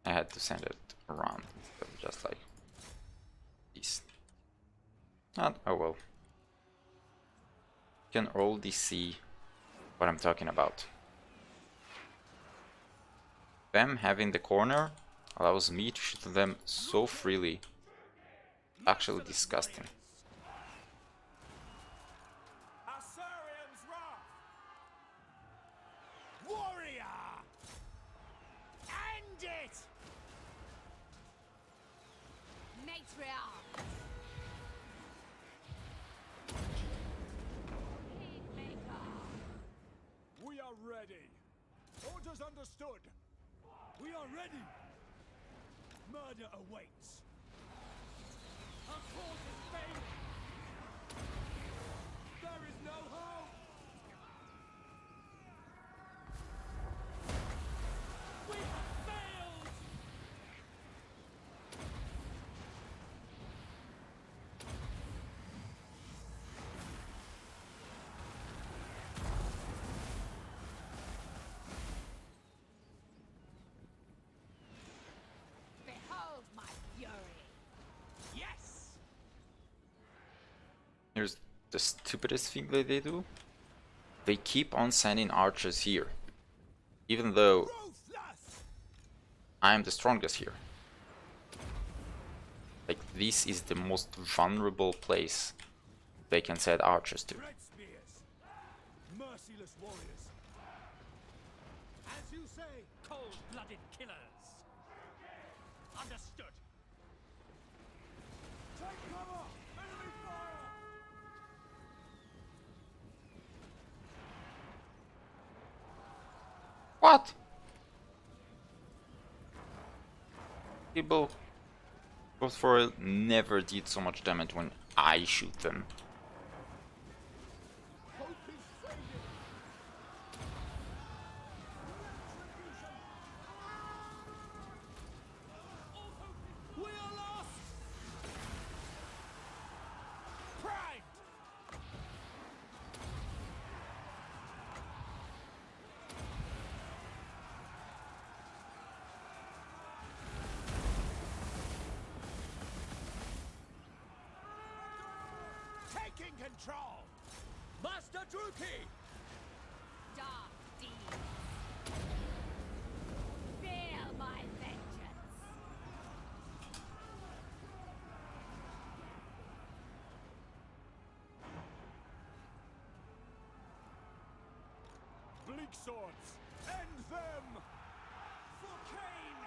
I had to send it around instead of just like this. And oh well. You can already see what I'm talking about. Them having the corner allows me to shoot them so freely. Actually disgusting. Assyrian's wrath! Warrior! End it! Matriarch. Kingmaker. We are ready. Orders understood. We are ready. Murder awaits. Our cause is failing. There is no hope. We have failed. Behold my fury. Yes. Here's the stupidest thing that they do. They keep on sending archers here. Even though Ruthless. I am the strongest here. Like, this is the most vulnerable place they can send archers to. Red spears. Merciless warriors. As you say, cold-blooded killers. Understood. Take cover! Enemy fire! What? People both for it never did so much damage when I shoot them. Hope is fading. We are lost. Pride. taking control! Master Druki! Dark deeds. Feel my vengeance. Bleak swords! End them! For Cain!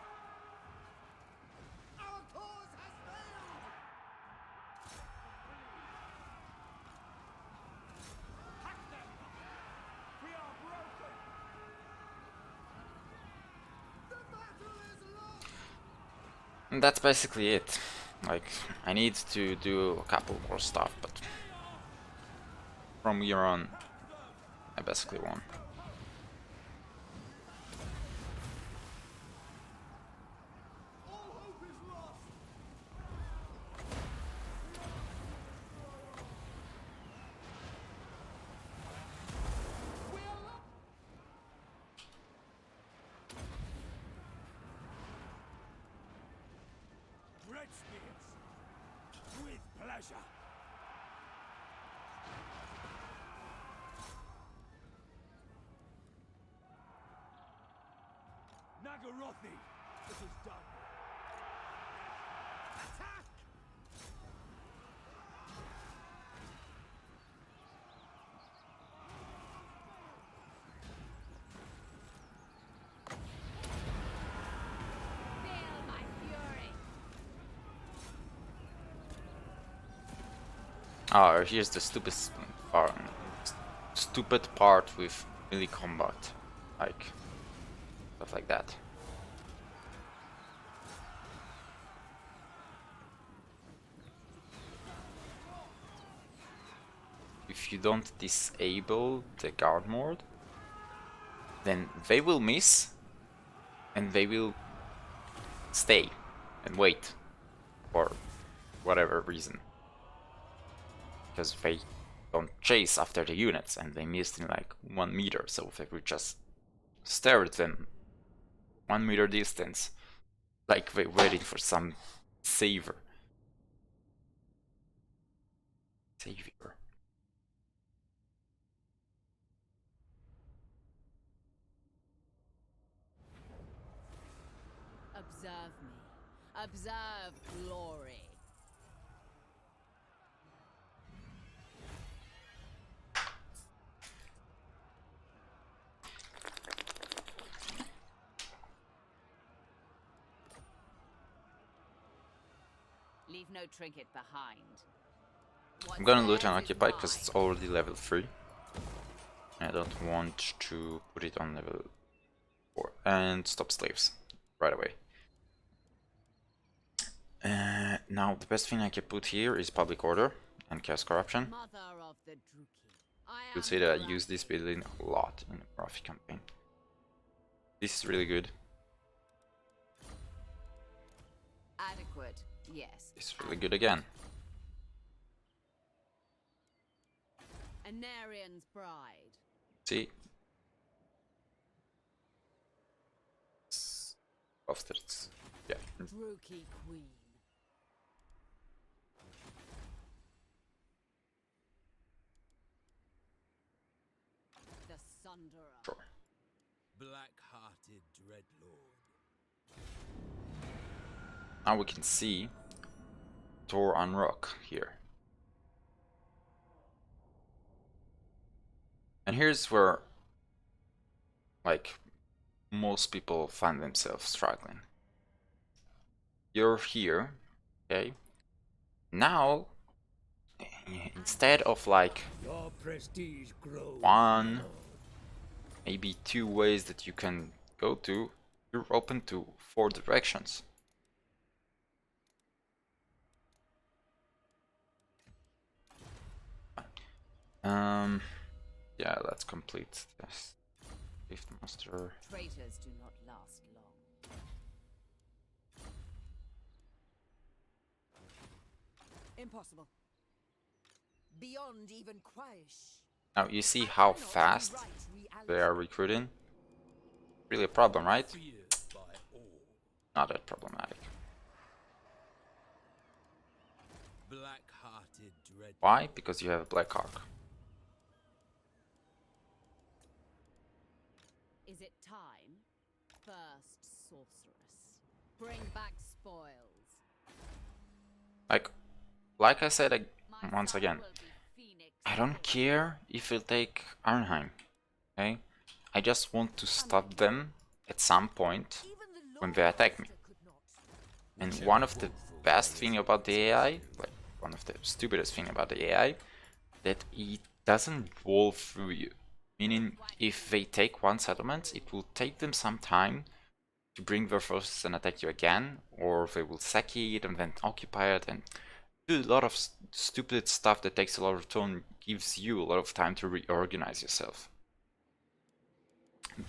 Our cause has failed! Hack them! We are broken! The battle is lost! And that's basically it. Like, I need to do a couple more stuff, but from here on, I basically won. All hope is lost! We are lost! Red spears! With pleasure! Nagarothi! It is done! Attack! Feel my fury. Oh, here's the stupid part with melee combat, like stuff like that. If you don't disable the guard mode, then they will miss and they will stay and wait for whatever reason. Because they don't chase after the units and they missed in like 1 meter, so they would just stare at them 1 meter distance, like they're waiting for some savior. Observe me. Observe glory. Leave no trinket behind. I'm gonna loot What's theirs is unoccupied because it's mine. already level 3. I don't want to put it on level 4. And stop slaves right away. Now the best thing I can put here is public order and chaos corruption. Mother of the Druki. I You'll am see that I Morathi. use this building a lot in the Morathi campaign. This is really good. Adequate, yes. This is really good again. Anarian's bride. See? Bastards. Yeah. Druki queen. The Sunderer. Sure. Black-hearted Dreadlord. Now we can see Tor on Rock here. And here's where, like, most people find themselves struggling. You're here, okay? Now, instead of like Your prestige grows. 1, maybe 2 ways that you can go to, you're open to 4 directions. Yeah, let's complete this. Fifth master. Traitors do not last long. Impossible. Beyond even Quaish. Now you see how fast they are recruiting. Really a problem, right? Feared by all. Not that problematic. Black-hearted Dreadlord. Why? Because you have a black arc. Is it time? First sorceress. Bring back spoils. Like I said My once son again, will be Phoenix I don't King. care if you take Arnheim, okay? I just want to stop them at some point Even the when Lord they attack me. Master could not. And one of the best thing about the AI, like one of the stupidest thing about the AI, that it doesn't roll through you. Meaning, if they take one settlement, it will take them some time to bring their forces and attack you again, or they will sack it and then occupy it and do a lot of stupid stuff that takes a lot of time, gives you a lot of time to reorganize yourself.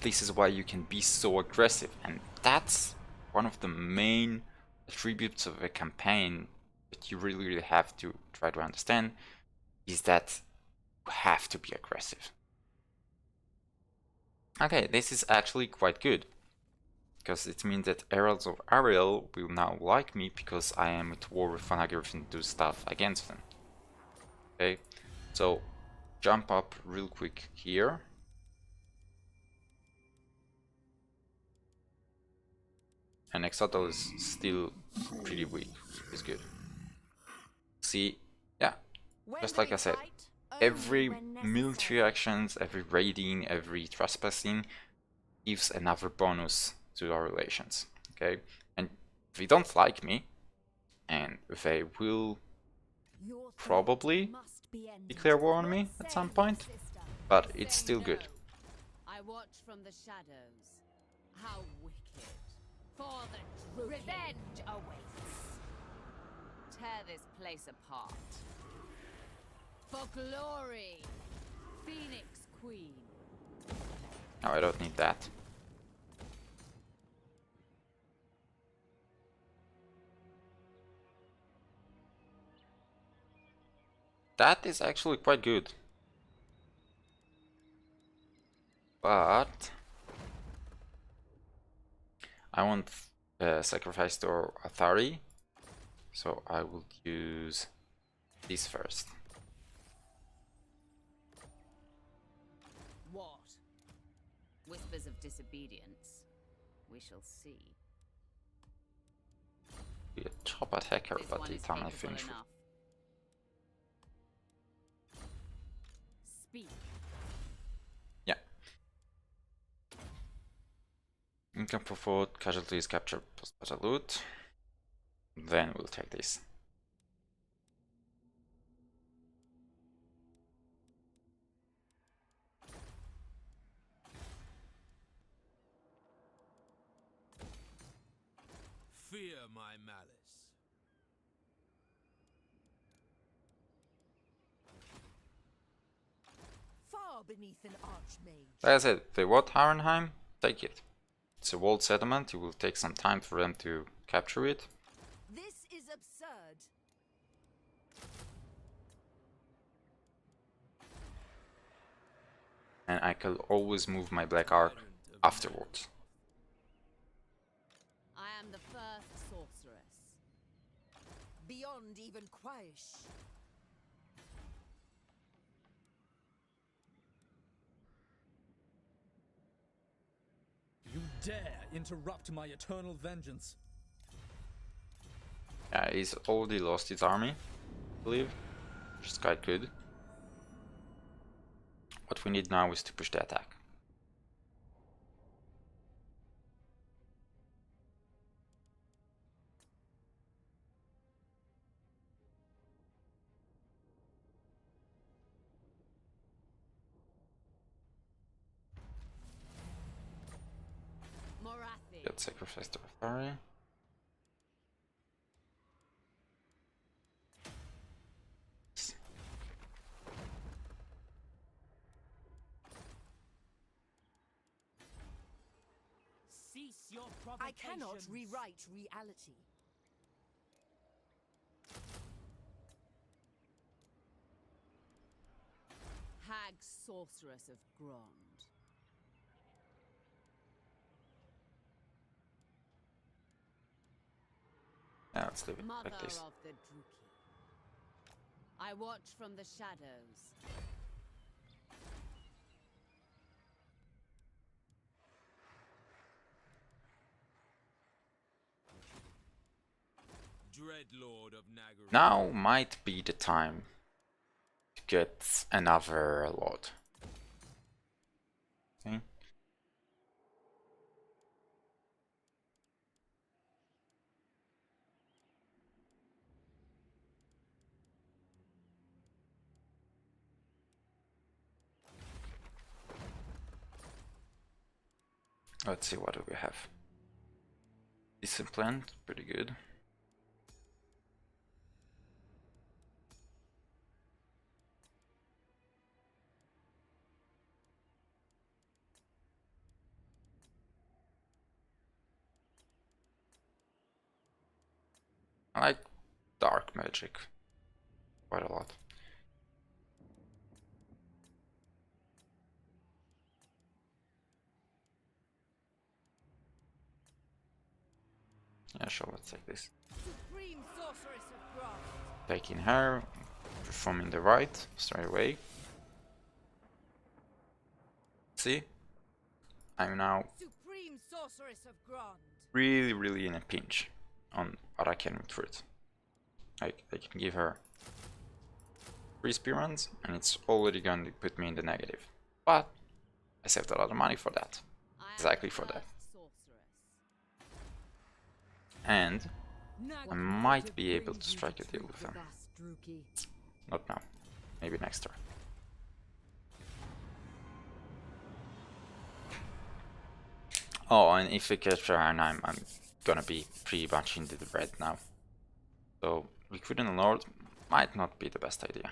This is why you can be so aggressive, and that's one of the main attributes of a campaign that you really have to try to understand, is that you have to be aggressive. Okay, this is actually quite good, because it means that Heralds of Ariel will now like me because I am at war with Vanagriff and do stuff against them. Okay, so jump up real quick here. And Exotel is still pretty weak, which is good. See, yeah, just like I said, every military actions, every raiding, every trespassing gives another bonus to our relations, okay? And if they don't like me, and they will probably declare war on me at some point, but it's Say still no. good. I watch from the shadows. How wicked. For the revenge awaits. Tear this place apart. For glory. Phoenix Queen. No, I don't need that. That is actually quite good. But I want sacrifice to Athari, so I will use this first. What? Whispers of disobedience. We shall see. Be a top attacker, This but one the is time I capable finish with. enough. Speak. Yeah. Income for food, casualties, capture, post-battle loot. Then we'll take this. Fear my malice. Far beneath an archmage. Like I said, they want Arnheim, take it. It's a walled settlement, it will take some time for them to capture it. This is absurd. And I can always move my Black Arc afterwards. I am the first sorceress. Beyond even Quaish. You dare interrupt my eternal vengeance. Yeah, he's already lost his army, I believe, which is quite good. What we need now is to push the attack. Morathi. Get sacrifice to Athari. Cease your I cannot provocations. rewrite reality. Hag sorceress of Grond. Yeah, let's leave it Mother like this. of the Druki. I watch from the shadows. Dreadlord of Nagaroth. Now might be the time to get another lord. Okay. Let's see, what do we have? Discipline, pretty good. I like dark magic quite a lot. Yeah, sure, let's take this. Supreme sorceress of Grant. Taking her, performing the rite straight away. See? I'm now Supreme sorceress of Grant. really in a pinch on what I can recruit. I can give her 3 spearruns and it's already going to put me in the negative. But I saved a lot of money for that. I am Exactly the for that. first sorceress. And I might be able to brings you strike a to deal treat with the them. best, Druki. Not now. Maybe next turn. Oh, and if we catch her, and I'm gonna be pretty much into the red now. So recruiting a lord might not be the best idea.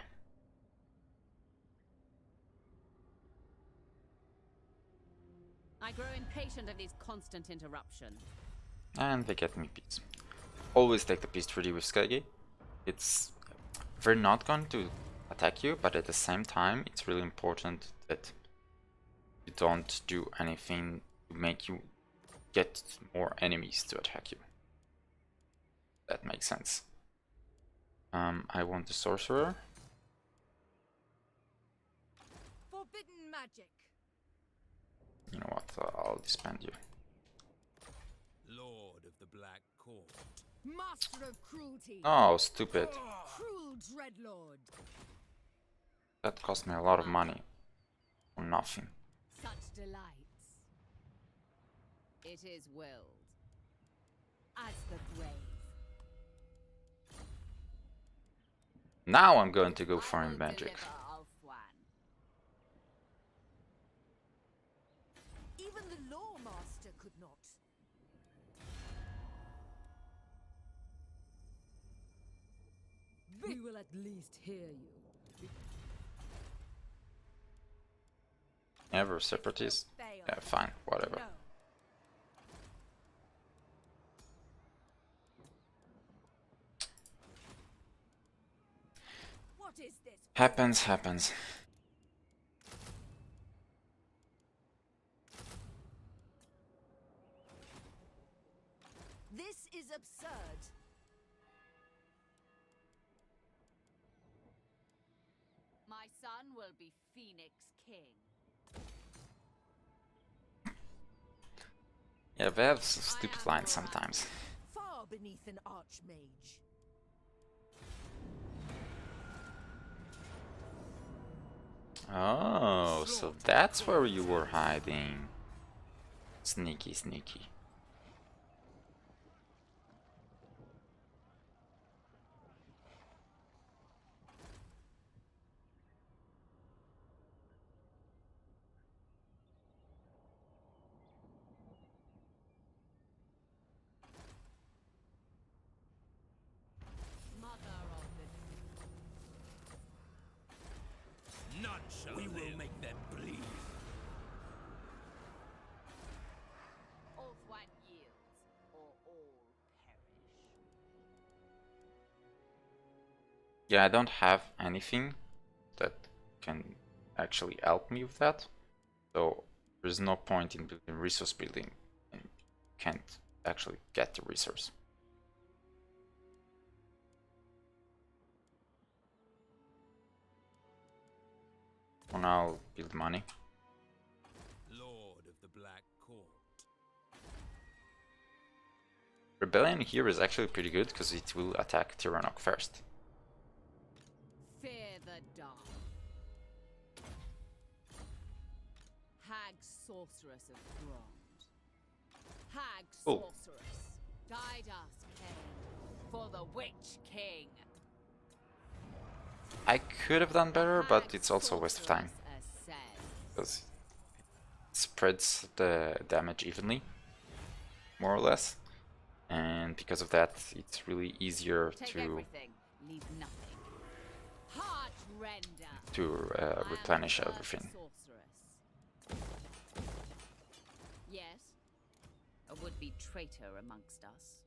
I grow impatient of these constant interruptions. And they get me peace. Always take the peace treaty with Skagi. They're not going to attack you, but at the same time, it's really important that you don't do anything to make you get more enemies to attack you. That makes sense. I want the sorcerer. Forbidden magic. You know what? I'll disband you. Lord of the Black Court. Master of cruelty. Oh, stupid. Cruel dreadlord. That cost me a lot of money for nothing. Such delights. It is willed. As the grave. Now I'm going to go I for will magic. deliver Ulthwan. Even the law master could not. We will at least hear you. Ever separatist? Fail. Yeah, fine, whatever. No. What is this? Happens. This is absurd. My son will be Phoenix King. Yeah, they have stupid lines sometimes. Far beneath an archmage. Oh, so that's where you were hiding. Sneaky. Mother of the None shall We will make them bleed. Ulthwan yields, or all perish. Yeah, I don't have anything that can actually help me with that. So there's no point in building resource building and you can't actually get the resource. For now, build money. Lord of the Black Court. Rebellion here is actually pretty good because it will attack Tyrannok first. Fear the dark. Hag sorceress of bronze. Hag Oh. sorceress. Guide us, Cain, for the Witch King. I could have done better, but Hag it's also a waste of time. sorceress ascends. Because it spreads the damage evenly, more or less. And because of that, it's really easier Take to everything, leave nothing. Heart render. I am replenish the first everything. sorceress. Yes, a would-be traitor amongst us.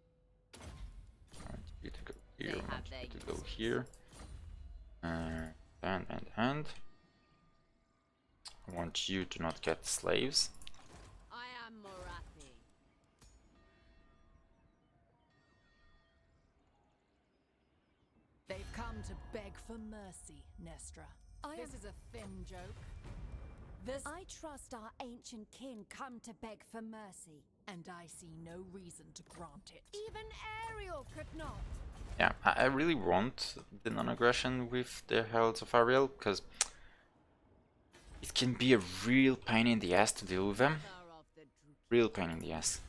I want you to go here, They I want have their you to go uses. here. And I want you to not get slaves. I am Morathi. They've come to beg for mercy, Nestra. This is a thin joke. I trust our ancient kin come to beg for mercy, and I see no reason to grant it. Even Ariel could not. Yeah, I really want the non-aggression with the Heralds of Ariel, because it can be a real pain in the ass to deal with them. Mother of the Druid. Real pain in the ass.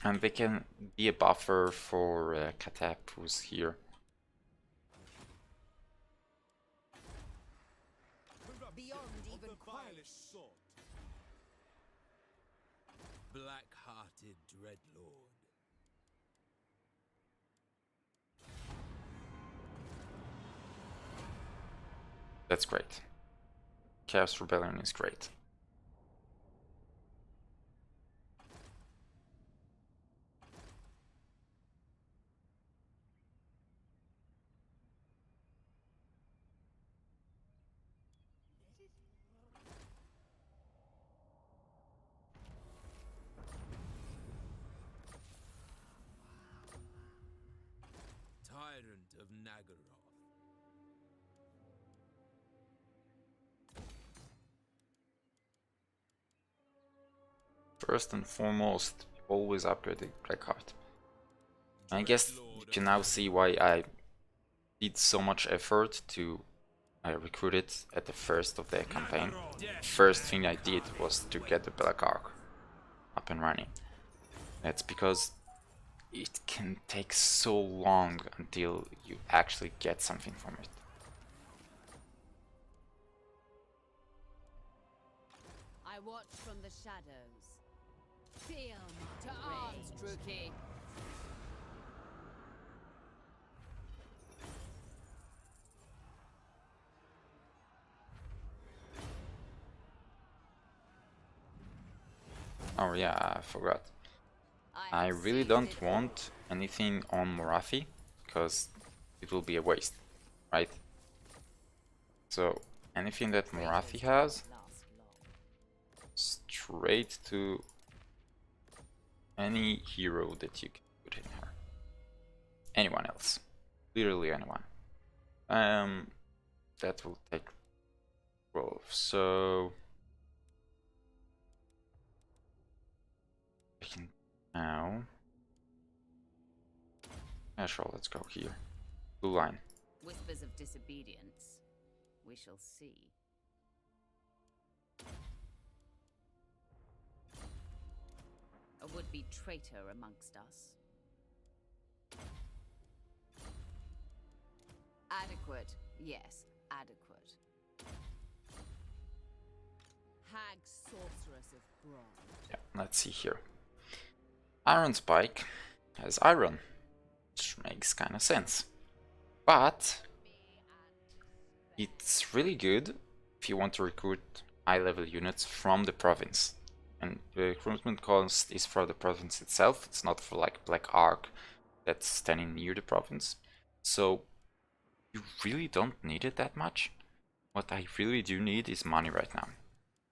And they can be a buffer for Katep, who's here. Beyond even quiet. Black-hearted Dreadlord. That's great. Chaos Rebellion is great. Tyrant of Nagaroth. First and foremost, always upgrade the Blackheart. I guess you can now see why I did so much effort to recruit it at the first of the campaign. First thing I did was to get the Blackheart up and running. That's because it can take so long until you actually get something from it. I watch from the shadows. Feel my to arms, Druki. Oh yeah, I forgot. I really don't want anything on Morathi, because it will be a waste, right? So anything that Morathi has, straight to any hero that you can put in her. Anyone else. Literally anyone. That will take roll. So I can now. Yeah, sure, let's go here. Blue line. Whispers of disobedience. We shall see. A would-be traitor amongst us. Adequate. Yes, adequate. Hag sorceress of bronze. Yeah, let's see here. Iron Spike has iron, which makes kind of sense. But it's really good if you want to recruit high-level units from the province. And the recruitment cost is for the province itself, it's not for like Black Ark that's standing near the province. So you really don't need it that much. What I really do need is money right now.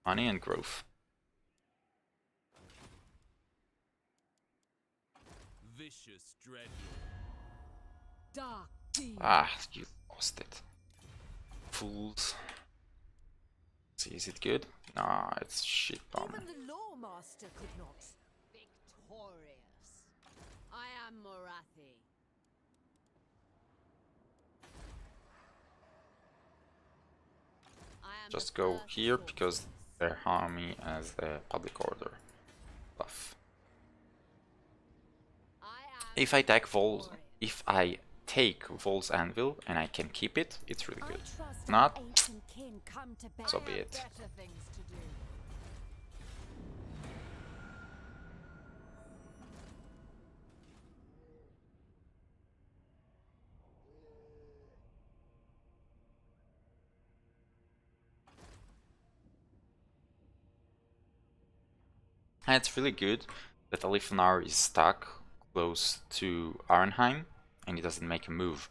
Money and growth. Vicious Dreadlord. Dark deed. Ah, you lost it. Fools. See, is it good? Nah, it's shit bomb. Even the Lawmaster could not. Victorious. I am Morathi. I am Just the go first here sorceress. because they harm me as the public order buff. I am If I take Vol's, victorious. if I take Vol's Anvil and I can keep it, it's really I good. trust Not, our ancient kin come to beg. so I be have it. better things to do. And it's really good that Alifanar is stuck close to Arnheim and he doesn't make a move.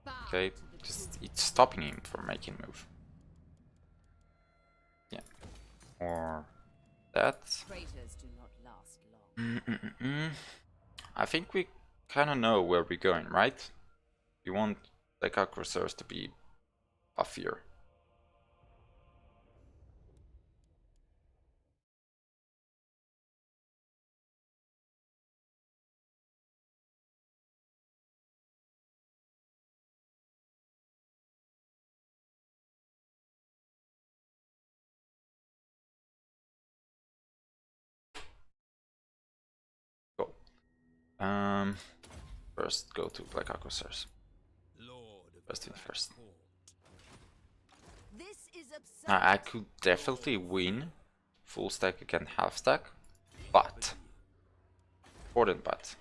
Bow Okay, to the just truth. it's stopping him from making a move. Yeah, or that. Traitors do not last long. I think we kind of know where we're going, right? We want the Crusaders to be buffier. Go. First go to Black Crusaders. Lord of First thing Black first. Court. This is absurd. Now, I could definitely win full stack against half stack, but important but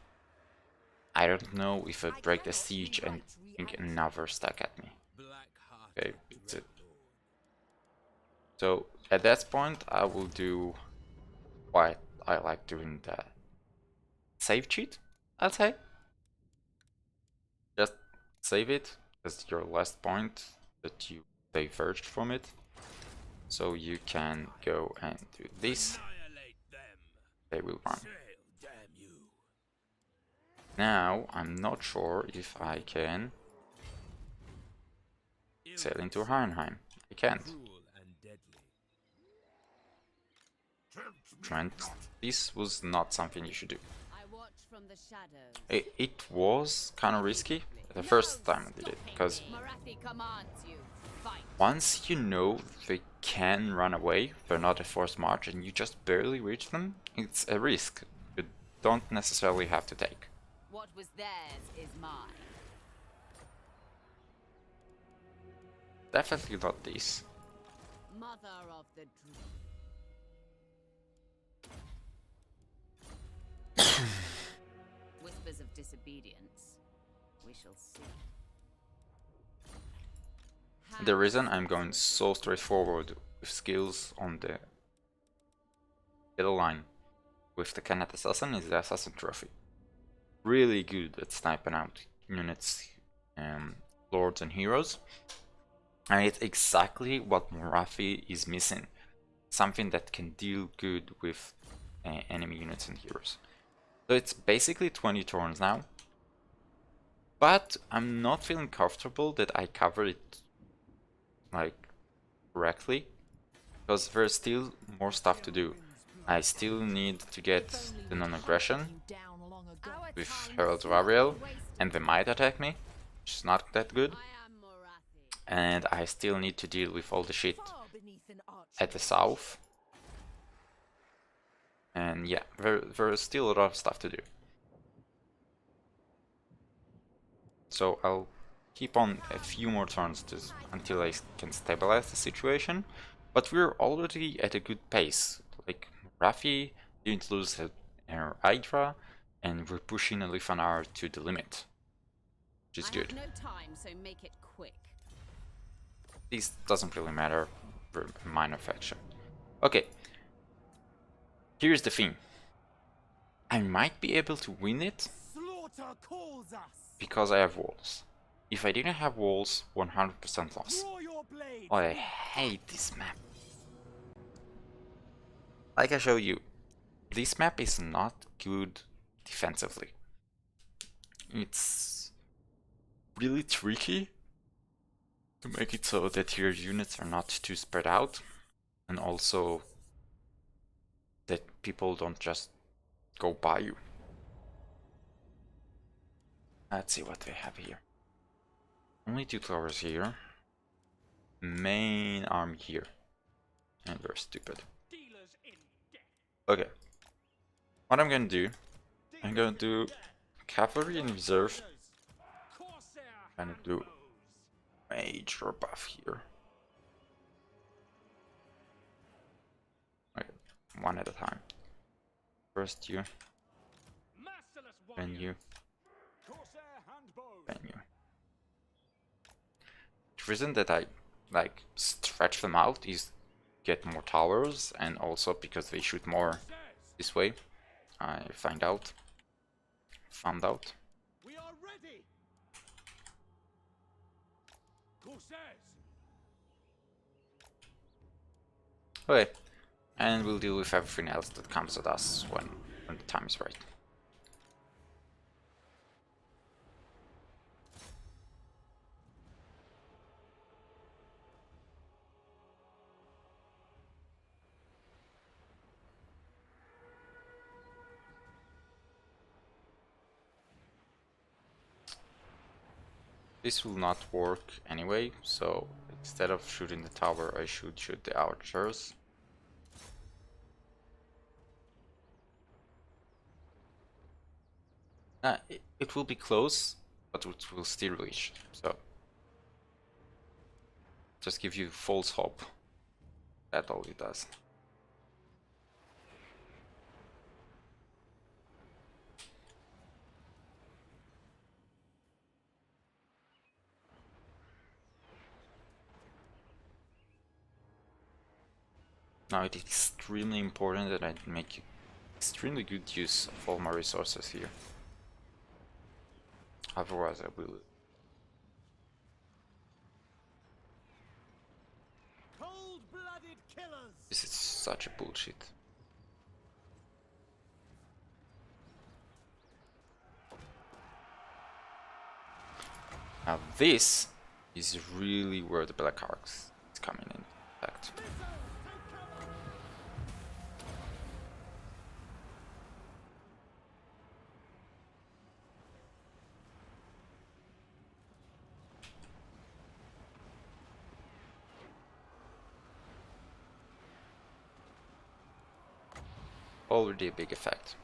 I don't know if I break the siege and bring another stack at me. Black-hearted Okay, that's it. Dreadlord. So at that point, I will do what I like doing, the save cheat, I'll say. Just save it as your last point that you diverged from it. So you can go and do this. Annihilate them. They will run. Sail, damn you. Now, I'm not sure if I can sail into Arnheim. I can't. Cruel and deadly. And this was not something you should do. I watch from the shadows. It was kind of risky the first time I did it, because Morathi commands you. Fight. once you know they can run away, they're not a forced march, and you just barely reach them, it's a risk you don't necessarily have to take. What was theirs is mine. Definitely not this. Mother of the dream. Whispers of disobedience. We shall see. The reason I'm going so straightforward with skills on the middle line with the Canet Assassin is the Assassin Trophy. Really good at sniping out units, lords and heroes. And it's exactly what Morathi is missing. Something that can deal good with enemy units and heroes. So it's basically 20 turns now. But I'm not feeling comfortable that I covered it like correctly, because there's still more stuff to do. I still need to get the non-aggression with Herald of Ariel, and they might attack me, which is not that good. I am Morathi. And I still need to deal with all the shit Far beneath an archer. at the south. And yeah, there's still a lot of stuff to do. So I'll keep on a few more turns until I can stabilize the situation. But we're already at a good pace. Like, Rafi didn't lose her Hydra, and we're pushing Alifanar to the limit, which is I good. have no time, so make it quick. This doesn't really matter, for a minor faction. Okay, here's the thing. I might be able to win it Slaughter calls us. because I have walls. If I didn't have walls, 100% loss. Draw your blade. Oh, I hate this map. Like I showed you, this map is not good defensively. It's really tricky to make it so that your units are not too spread out, and also that people don't just go by you. Let's see what we have here. Only 2 towers here. Main army here. And we're stupid. Okay. What I'm gonna do, I'm gonna do cavalry in reserve. I'm gonna do major buff here. Okay, one at a time. First you, then you, then you. The reason that I like stretch them out is get more towers, and also because they shoot more this way. I found out. We are ready. Okay, and we'll deal with everything else that comes at us when the time is right. This will not work anyway, so instead of shooting the tower, I should shoot the archers. It will be close, but it will still reach, so just give you false hope. That's all it does. Now it is extremely important that I make extremely good use of all my resources here. Otherwise I will. Cold-blooded killers. This is such a bullshit. Now this is really where the Black Arcs is coming in effect. Already a big effect.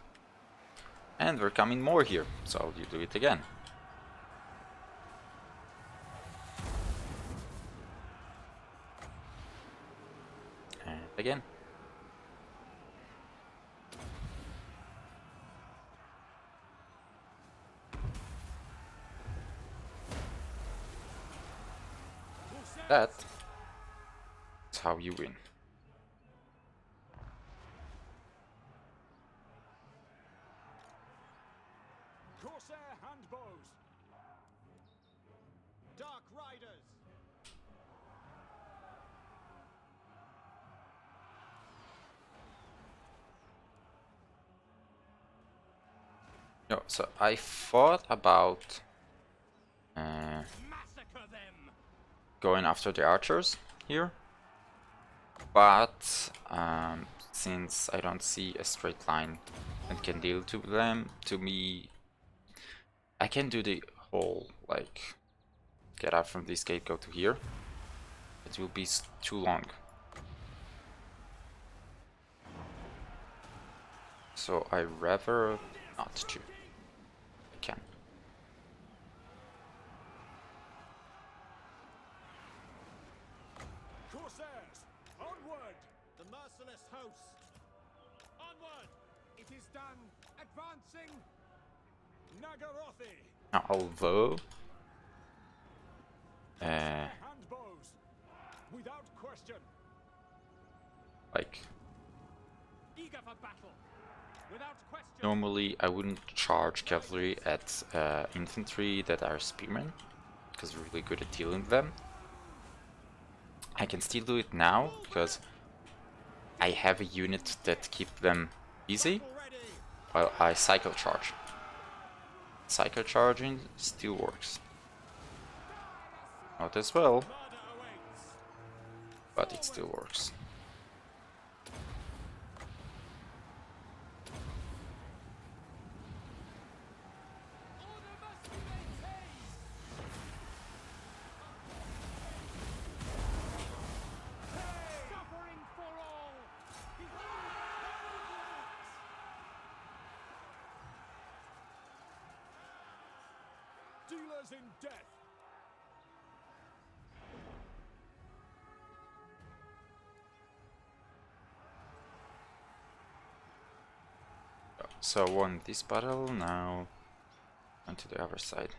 And we're coming more here, so you do it again. And again. That's how you win. Corsair handbows. Dark riders. No, so I thought about Massacre them. going after the archers here, but since I don't see a straight line and can deal to them, to me, I can do the whole like get out from this gate, go to here. It will be too long. So I rather not to. I can. Corsairs, onward! The merciless host. Onward! It is done. Advancing. Nagarothi. Now, although Handbows. Without question. like Eager for battle. Without question. normally I wouldn't charge cavalry at infantry that are spearmen, because we're really good at dealing with them. I can still do it now because I have a unit that keep them busy while I cycle charge. Cycle charging still works. Not as well, but it still works. Dealers in death. So won this battle, now on to the other side.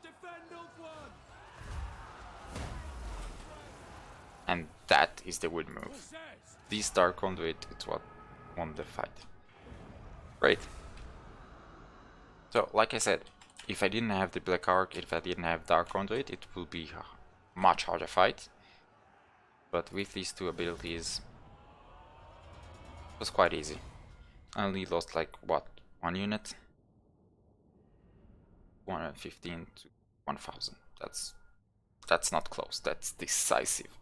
Defend of one. And that is the win move. Possess. This Dark Conduit is what won the fight. Great. So, like I said, if I didn't have the Black Arc, if I didn't have Dark Conduit, it will be a much harder fight. But with these two abilities, it was quite easy. I only lost like, what, 1 unit? 115 to 1000. That's not close, that's decisive.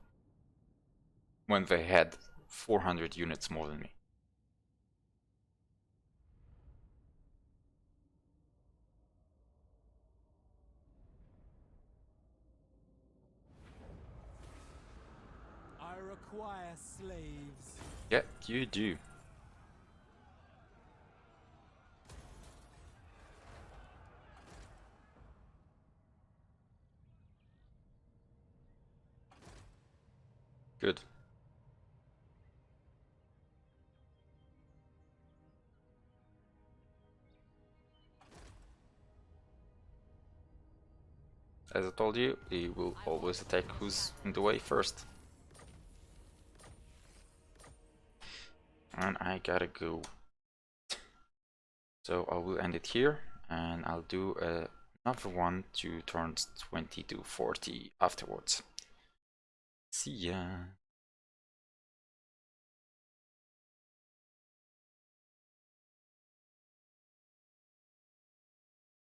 When they had 400 units more than me. I require slaves. Yeah, you do. Good. As I told you, he will always attack who's in the way first. And I gotta go. So I will end it here, and I'll do another one to turns 20 to 40 afterwards. See ya.